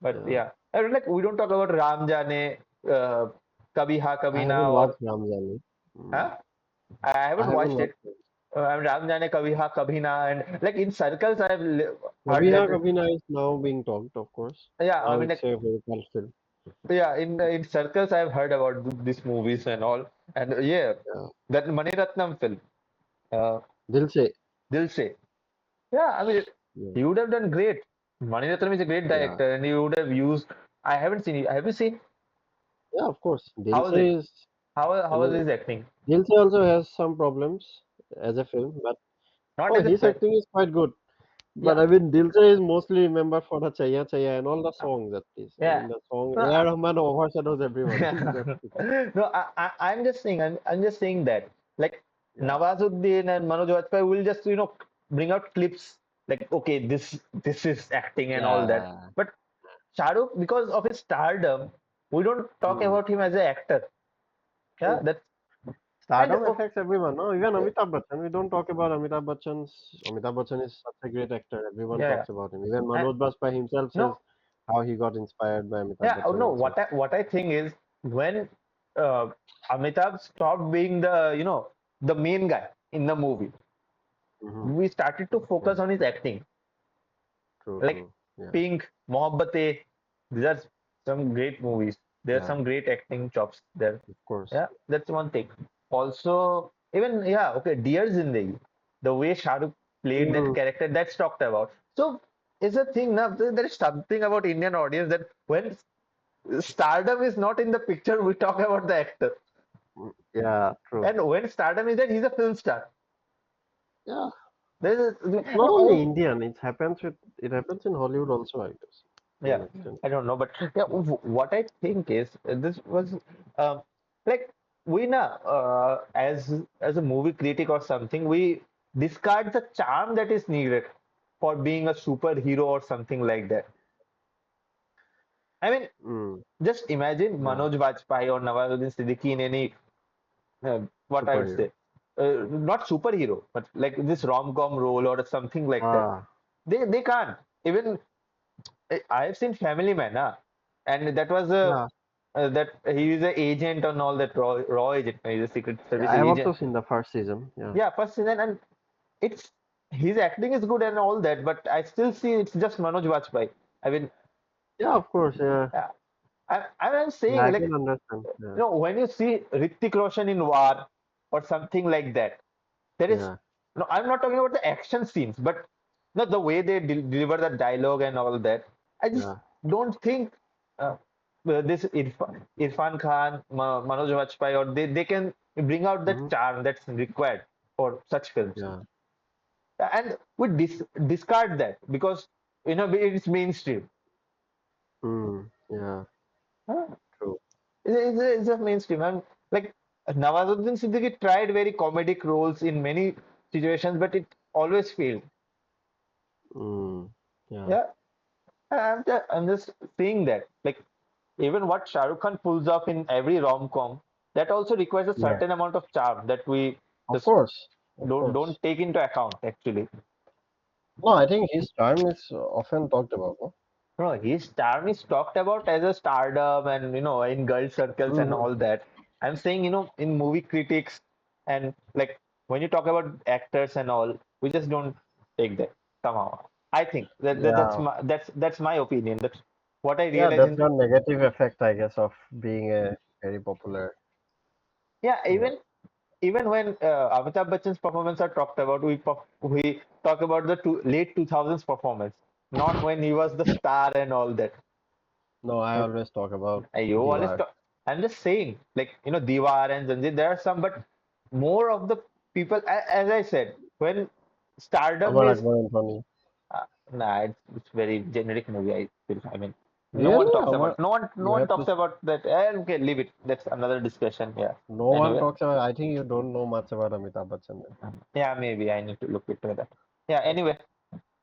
But yeah. yeah, I mean, like we don't talk about Ram Jane, Kabhi Ha I Kabhi Na, haven't or watched Ramjani. Mm, huh? I I haven't haven't watched watched it. it. Ram Jane Kabhi Ha Kabhi Na, and like in circles, I've heard Kabhi that. Ha Kabhi Na is now being talked, of course. Yeah, I Now mean, it's like a very cult film. yeah, in circles, I've heard about these movies and all, and yeah, Yeah. that Mani Ratnam film, uh, Dil Se. Dil Se. Yeah, I mean, Yeah, he would have done great. Mani Ratnam is a great yeah, director, and he would have used. I haven't seen it. Have you seen? yeah. Of course, Dil How was Se it? is. I How was mean, his acting? Dil Se also has some problems as a film, but Not oh, as a his fan. acting is quite good. But Yeah, I mean, Dil Se is mostly remembered for the Chaya Chaya and all the songs at least. I yeah. mean, the song No, A.R. Rahman overshadows everyone. That's it. no, I'm just saying. I'm just saying that like Yeah, Nawazuddin and Manoj Vajpayee will just bring out clips like okay this is acting and all that. yeah. But Shah Rukh, because of his stardom, we don't talk Mm, about him as an actor. Yeah, true. that's and Stardom oh, affects everyone. No, even Amitabh Bachchan. We don't talk about Amitabh Bachchan's. Amitabh Bachchan is such a great actor. Everyone yeah, talks about him. Even yeah. Manoj Bajpayee himself says No, how he got inspired by Amitabh yeah. Oh, Bachchan no, also. what I think is when uh, Amitabh stopped being the the main guy in the movie, Hmm. we started to Yeah, focus on his acting. true, Like true. Yeah, Pink, Mohabbatein, these are some great movies. There are yeah, some great acting chops there. of course. Yeah, that's one thing. Also, even yeah, okay, Dear Zindagi, the way Shah Rukh played that Mm, character, that's talked about. So it's a thing now. There is something about Indian audience that when stardom is not in the picture, we talk about the actor, yeah, true. and when stardom is there, he's a film star. Yeah, There is it's not only Indian. It happens in Hollywood also, I guess, to yeah, an extent. I don't know, but yeah, what I think is this was um, like we now as a movie critic or something, we discard the charm that is needed for being a superhero or something like that. I mean, Mm, just imagine yeah, Manoj Vajpayee or Nawazuddin Siddiqui in any what I would superhero. say, not superhero, but like this rom-com role or something like that. Ah, They can't even. I've seen Family Man, huh? And that was a yeah. that he is an agent and all that raw agent. He's a secret Yeah, service I have also agent. seen the first season. Yeah. Yeah, first season, and it's his acting is good and all that, but I still see it's just Manoj Vajpayee. I mean, Yeah, of course. Yeah, uh, I'm yeah, saying I like can understand. Yeah, when you see Hrithik Roshan in War or something like that, there is yeah, no. I'm not talking about the action scenes, but no, the way they deliver the dialogue and all that. I just yeah. don't think this Irfan Khan, Manoj Vajpayee, or they can bring out that Hmm. charm that's required for such films. Yeah. And we discard that because it's mainstream. Mm, yeah, Huh? true. It's a mainstream. And like Nawazuddin Siddiqui tried very comedic roles in many situations, but it always failed. Mm, yeah, Yeah, I'm just saying that. Like even what Shah Rukh Khan pulls off in every rom-com, that also requires a yeah. certain amount of charm that we Of just course, of don't course. take into account actually. No, I think his charm is often talked about. No? No, his charm is talked about as a stardom and in girl circles and Hmm. all that. I'm saying in movie critics and like when you talk about actors and all, we just don't take that somehow. I think Yeah, that's my opinion. That's what I yeah. realize That's in got negative effect, I guess, of being a very popular. yeah Yeah, even when Amitabh Bachchan's performance are talked about, we talk about the late 2000s performance, not when he was the star and all that. No, I Like, always talk about you always Diwar. talk, I'm just saying, like, Diwar and Zanjeer, there are some, but more of the people, as I said, when stardom Amar is, Akbar and Tony. uh, nah, it's very generic movie, I feel. I mean, no one Really? talks Amar, about, no you one have to. talks about that. Okay, leave it. That's another discussion. Yeah. No one Anyway, talks about. I think you don't know much about Amitabh Bachchan. Then. yeah, maybe I need to look into that. Yeah. Okay. Anyway,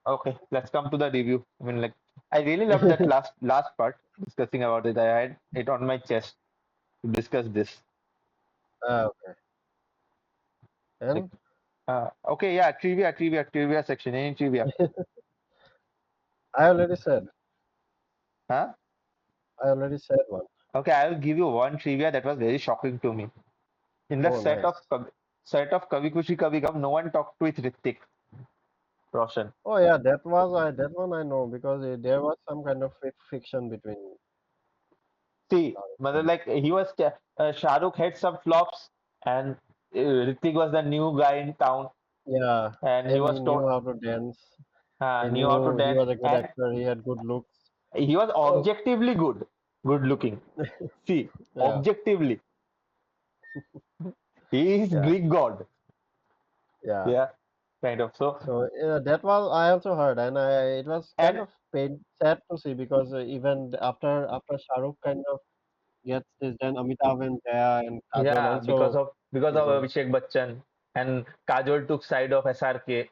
okay, let's come to the review. I mean, like, I really loved that last part discussing about it. I had it on my chest to discuss this. Okay. Like, And okay, yeah, trivia section. Any trivia? I already said. Huh? I already said one. Okay, I will give you one trivia that was very shocking to me. In the Oh, nice. set of Kabhi Khushi Kabhie Gham, no one talked with Hrithik Roshan. Oh yeah, that one I know because there was some kind of fiction between. See, mother, like he was Shah Rukh had some flops, and Hrithik was the new guy in town, Yeah, and he and he was knew told how to dance. He knew how to knew he dance, was a good and actor. He had good looks. he was Oh, objectively good looking. See, yeah, objectively, he is yeah, Greek god. yeah. Yeah, kind of. So, So that was I also heard, and it was kind and of sad to see because even after Shah Rukh kind of gets this, then Amitabh and Jaya and Kajol yeah, also because of became Abhishek Bachchan and Kajol took side of SRK.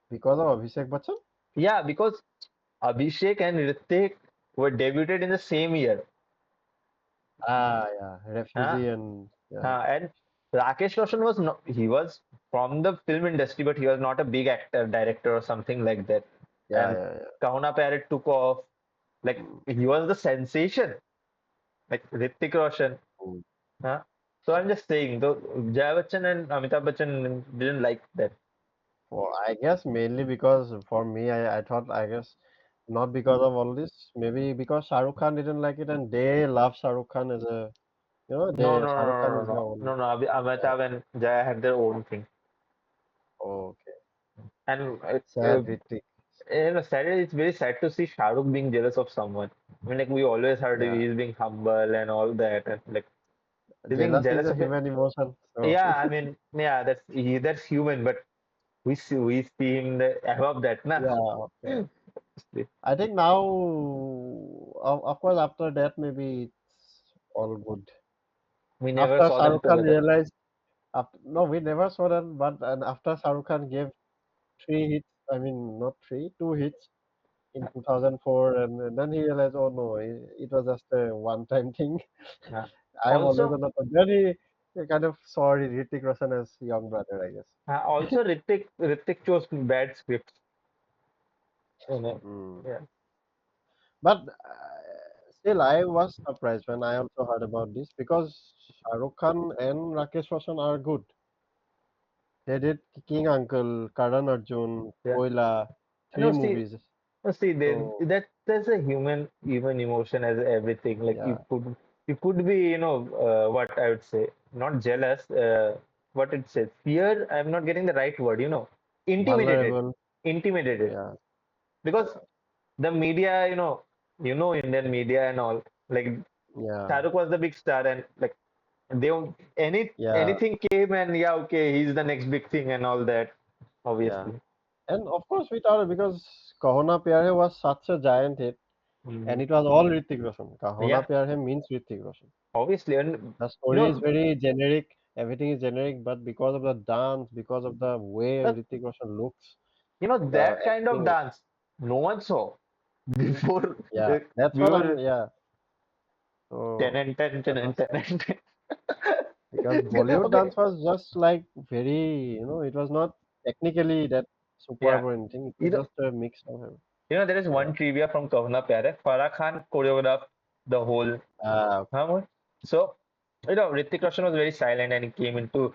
because of Abhishek Bachchan. Yeah, because Abhishek and Hrithik were debuted in the same year. Ah, yeah, Huh? refugee and yeah, And Rakesh Roshan was not, he was from the film industry, but he was not a big actor, director, or something like that. yeah, And yeah, yeah. Kahuna Parrot took off. Like, Mm, he was the sensation, like Hrithik Roshan. mm. Huh? So I'm just saying, though, Jaya Bachchan and Amitabh Bachchan didn't like that. Well, I guess mainly because for me, I thought I guess not because of all this, maybe because Shah Rukh Khan didn't like it, and they love Shah Rukh Khan as a No, they no, Shah Rukh Khan no, no, no, is the no, only. no, no. Yeah. Amitabh and Jaya had their own thing. Okay. And Sad Ritik. sad, it's very sad to see Shah Rukh being jealous of someone. I mean, like, we always heard Yeah. he's being humble and all that, and like he's being Jealousy is jealous a of it. human emotion. So Yeah, I mean, yeah, that's human, but we see him above that, na. yeah, okay. I think now, of course, after that maybe it's all good. We never After saw Shah them Rukh Khan together. realized, no, we never saw that, but and after Shah Rukh Khan gave three hits, I mean not three, two hits in 2004, and then he realized, oh no, it was just a one-time thing. Yeah. I am always Also, on the then he kind of saw Hrithik Roshan as young brother, I guess. Hrithik chose bad scripts. You know. Mm. Yeah, But still, I was surprised when I also heard about this because Shah Rukh Khan and Rakesh Roshan are good. They did King Uncle, Karan Arjun, yeah. Koila, three No, see, movies. no, see, So there's a human emotion as everything. Like, yeah, you could be, what I would say, not jealous. What it says, fear. I'm not getting the right word. Intimidated, vulnerable. intimidated, Yeah, because the media, Indian media and all. Like, yeah, Shahrukh was the big star, and like they yeah, anything came, and yeah, okay, he's the next big thing and all that. yeah. Obviously. And of course, we thought because Kahona Pyar Hai was such a giant hit, and Mhm. it was all Hrithik Roshan. Kahona Yeah, Pyar Hai means Hrithik Roshan. obviously, and The you story is know, very generic. Everything is generic, but because of the dance, because of the way uh, Hrithik Roshan looks, the that kind of acting is dance no one saw before. yeah. uh, That's what I'm before yeah. ten So and ten, ten that and was ten sad and 10. because Bollywood Okay, dance was just like very it was not technically that yeah, superb or anything. It you was know, just a mix of everything. there is Yeah. one trivia from Kahuna Pyare. Farah Khan choreographed the whole. Okay. Huh? So, Hrithik Roshan was very silent and he came into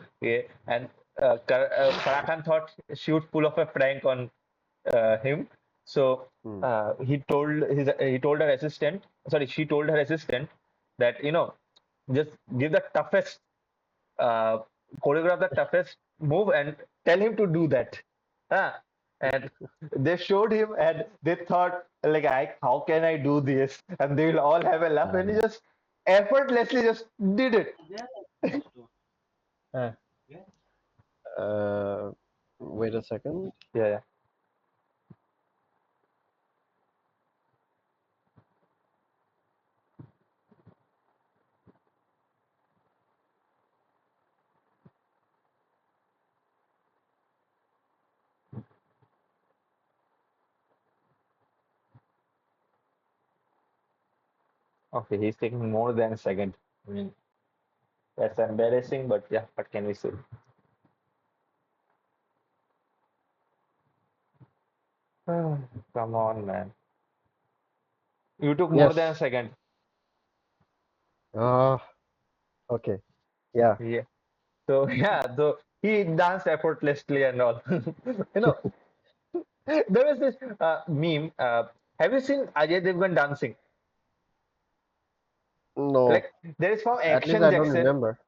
and Farah Khan thought she would pull off a prank on him. So Hmm. he told her assistant, sorry, she told her assistant that just give the toughest uh, choreograph the toughest move and tell him to do that. Ah, And they showed him, and they thought like, how can I do this? And they will all have a laugh, and he just effortlessly just did it. Uh, uh, wait a second. Yeah, yeah. Okay, he's taking more than a second. I mean, that's embarrassing, but yeah, what can we say? Come on, man. You took more than a Yes. second. Ah, okay. Yeah. Yeah. So yeah, so he danced effortlessly and all. You know, there was this meme. Have you seen Ajay Devgan dancing? No. Like there is from At least Action I don't Jackson, remember.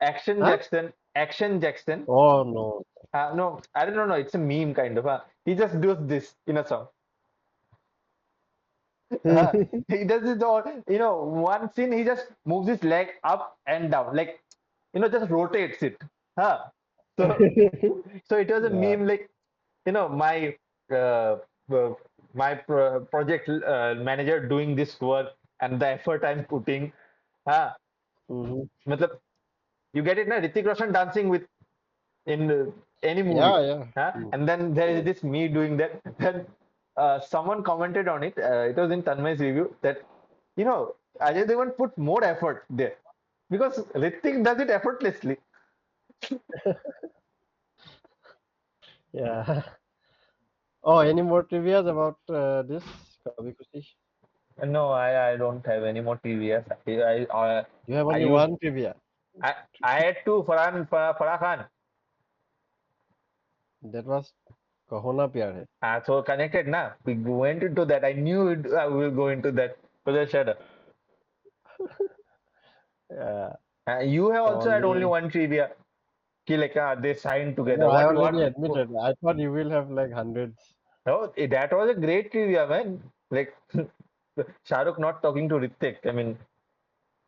Action Huh? Jackson, Action Jackson. Oh no. No, I don't know. It's a meme kind of. He just does this in a song. He does it all. One scene he just moves his leg up and down, like just rotates it. Huh? So, so it was a Yeah. meme like my uh, uh, project manager doing this work and the effort I'm putting. Huh? Hmm. Matlab, you get it, na? Hrithik Roshan dancing with in any movie. Yeah, yeah. Huh? Mm. And then there is Yes. this me doing that. Then someone commented on it. It was in Tanmay's review that Ajay Devgan put more effort there because Hrithik does it effortlessly. Yeah. Oh, any more trivias about this Kabhi Khushi? No, I don't have any more TVS. You have I only used one trivia. I had two Farah Khan. That was Kahona Pyar Hai. So connected na. We went into that. I knew we will go into that. But I shut up. Yeah. You have also had only Only. one trivia. Ki like they signed No, together. I What? already admitted. I thought you will have like hundreds. No, that was a great trivia, man. Like Shahrukh not talking to Hrithik. I mean,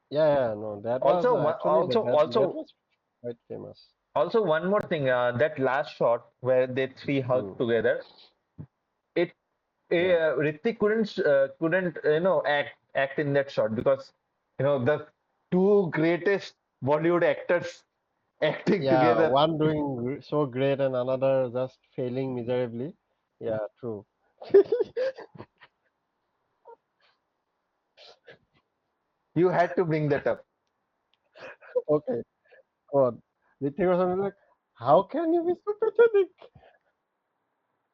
Yeah, yeah, no, that was also actually that was quite famous. also one more thing. That last shot where they three Hmm. hugged together, it Yeah. Hrithik couldn't act in that shot because the two greatest Bollywood actors acting Yeah, together. one doing so great and another just failing miserably. Yeah, true. You had to bring that up. Okay. God. Ritik Roshan was like, how can you be so pathetic?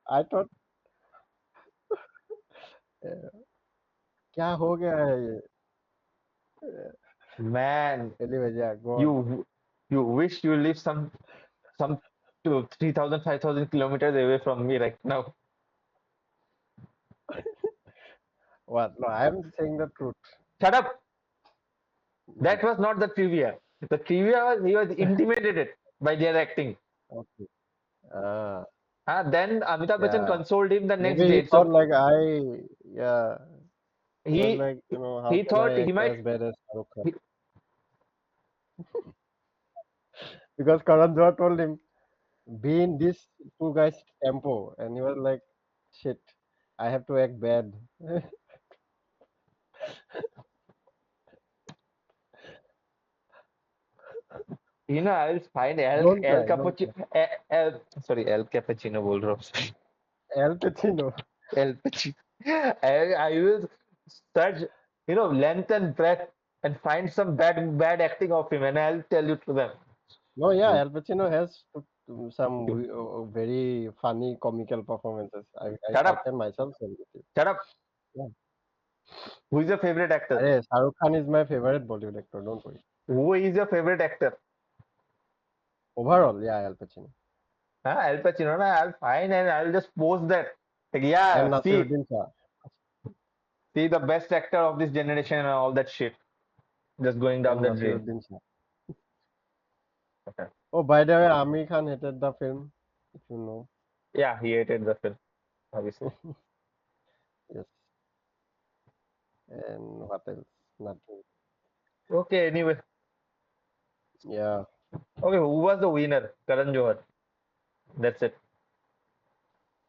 I thought, क्या हो गया है ये? Man, Anyways, yeah, go on. you you wish you live some to 3,000, 5,000 kilometers away from me right now. What? No, I'm saying the truth. Shut up. Hmm. That was not the trivia. The trivia was he was intimidated by their acting. Okay. Ah, Then Amitabh Bachchan yeah. consoled him the next Maybe he day. thought So like yeah, he was he like, how he can thought I he act might as bad as Shahrukh Khan? he, Because Karan Johar told him, be in this two guys' tempo. And he was like, shit, I have to act bad. I'll find Don't El cry, don't Cappuccino. cry. Sorry, El Cappuccino बोल रहा हूँ. El Pacino. El Pacino. I will search, length and breadth and find some bad acting of him, and I'll tell you to them. No, yeah, You, Al Pacino has some you very funny comical performances. shut I up, can myself say it. shut up. Yeah. Who is your favorite actor? Arey, Shahrukh Khan is my favorite Bollywood actor, don't worry. Who is your favorite actor? Overall, yeah, Al Pacino. Al Pacino. Na, I'll find and I'll just post that. Like, And yeah, see, Nasiruddin Shah. see the best actor of this generation and all that shit. Just going down And the drain. Nasiruddin Shah. Okay. Oh, by the way, Amir Khan hated the film, if you know. Yeah, he hated the film, obviously. Yes. And what else? Nothing. Okay, anyway. Yeah. Okay, who was the winner? Karan Johar. That's it.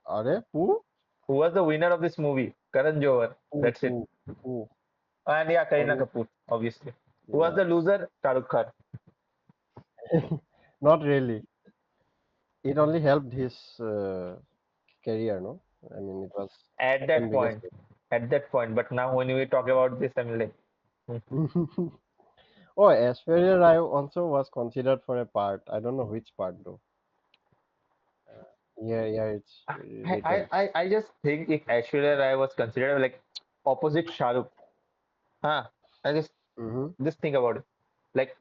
Are who? Who was the winner of this movie? Karan Johar. Who? That's it. Who? Who? And yeah, Kareena Obvious. Kapoor, obviously. Who was Yeah. the loser? Shah Rukh Khan. Not really. It only helped his career, no? I mean, it was At second that biggest point. At that point. But now when we talk about this, I'm like, hmm. hit. Oh, Aishwarya Rai also was considered for a part. I don't know which part though. Yeah, yeah, it's written. I just think if Aishwarya Rai was considered like opposite Shah Rukh, huh? I Mm-hmm. just think about it. Like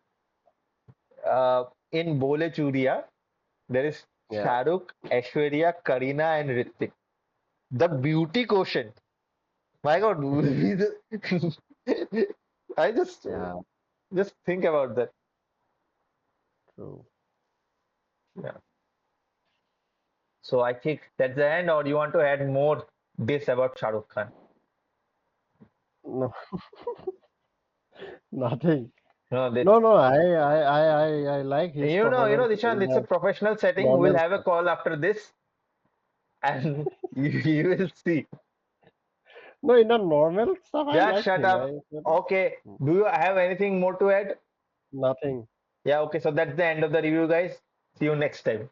in Bole Churiya, there is Yeah, Shah Rukh, Aishwarya, Kareena, and Hrithik. The beauty quotient. My God, I yeah, just think about that. true. Yeah. So I think that's the end, or you want to add more this about Shah Rukh Khan? No, nothing. No, that No, no. I like his performance Dishan, in it's a the professional setting. We'll normal have a stuff. call after this, and you will see. No, in the normal stuff, I Yeah, like shut him. up. I said, Okay. Do you have anything more to add? nothing. Yeah, okay. So that's the end of the review, guys. See you next time.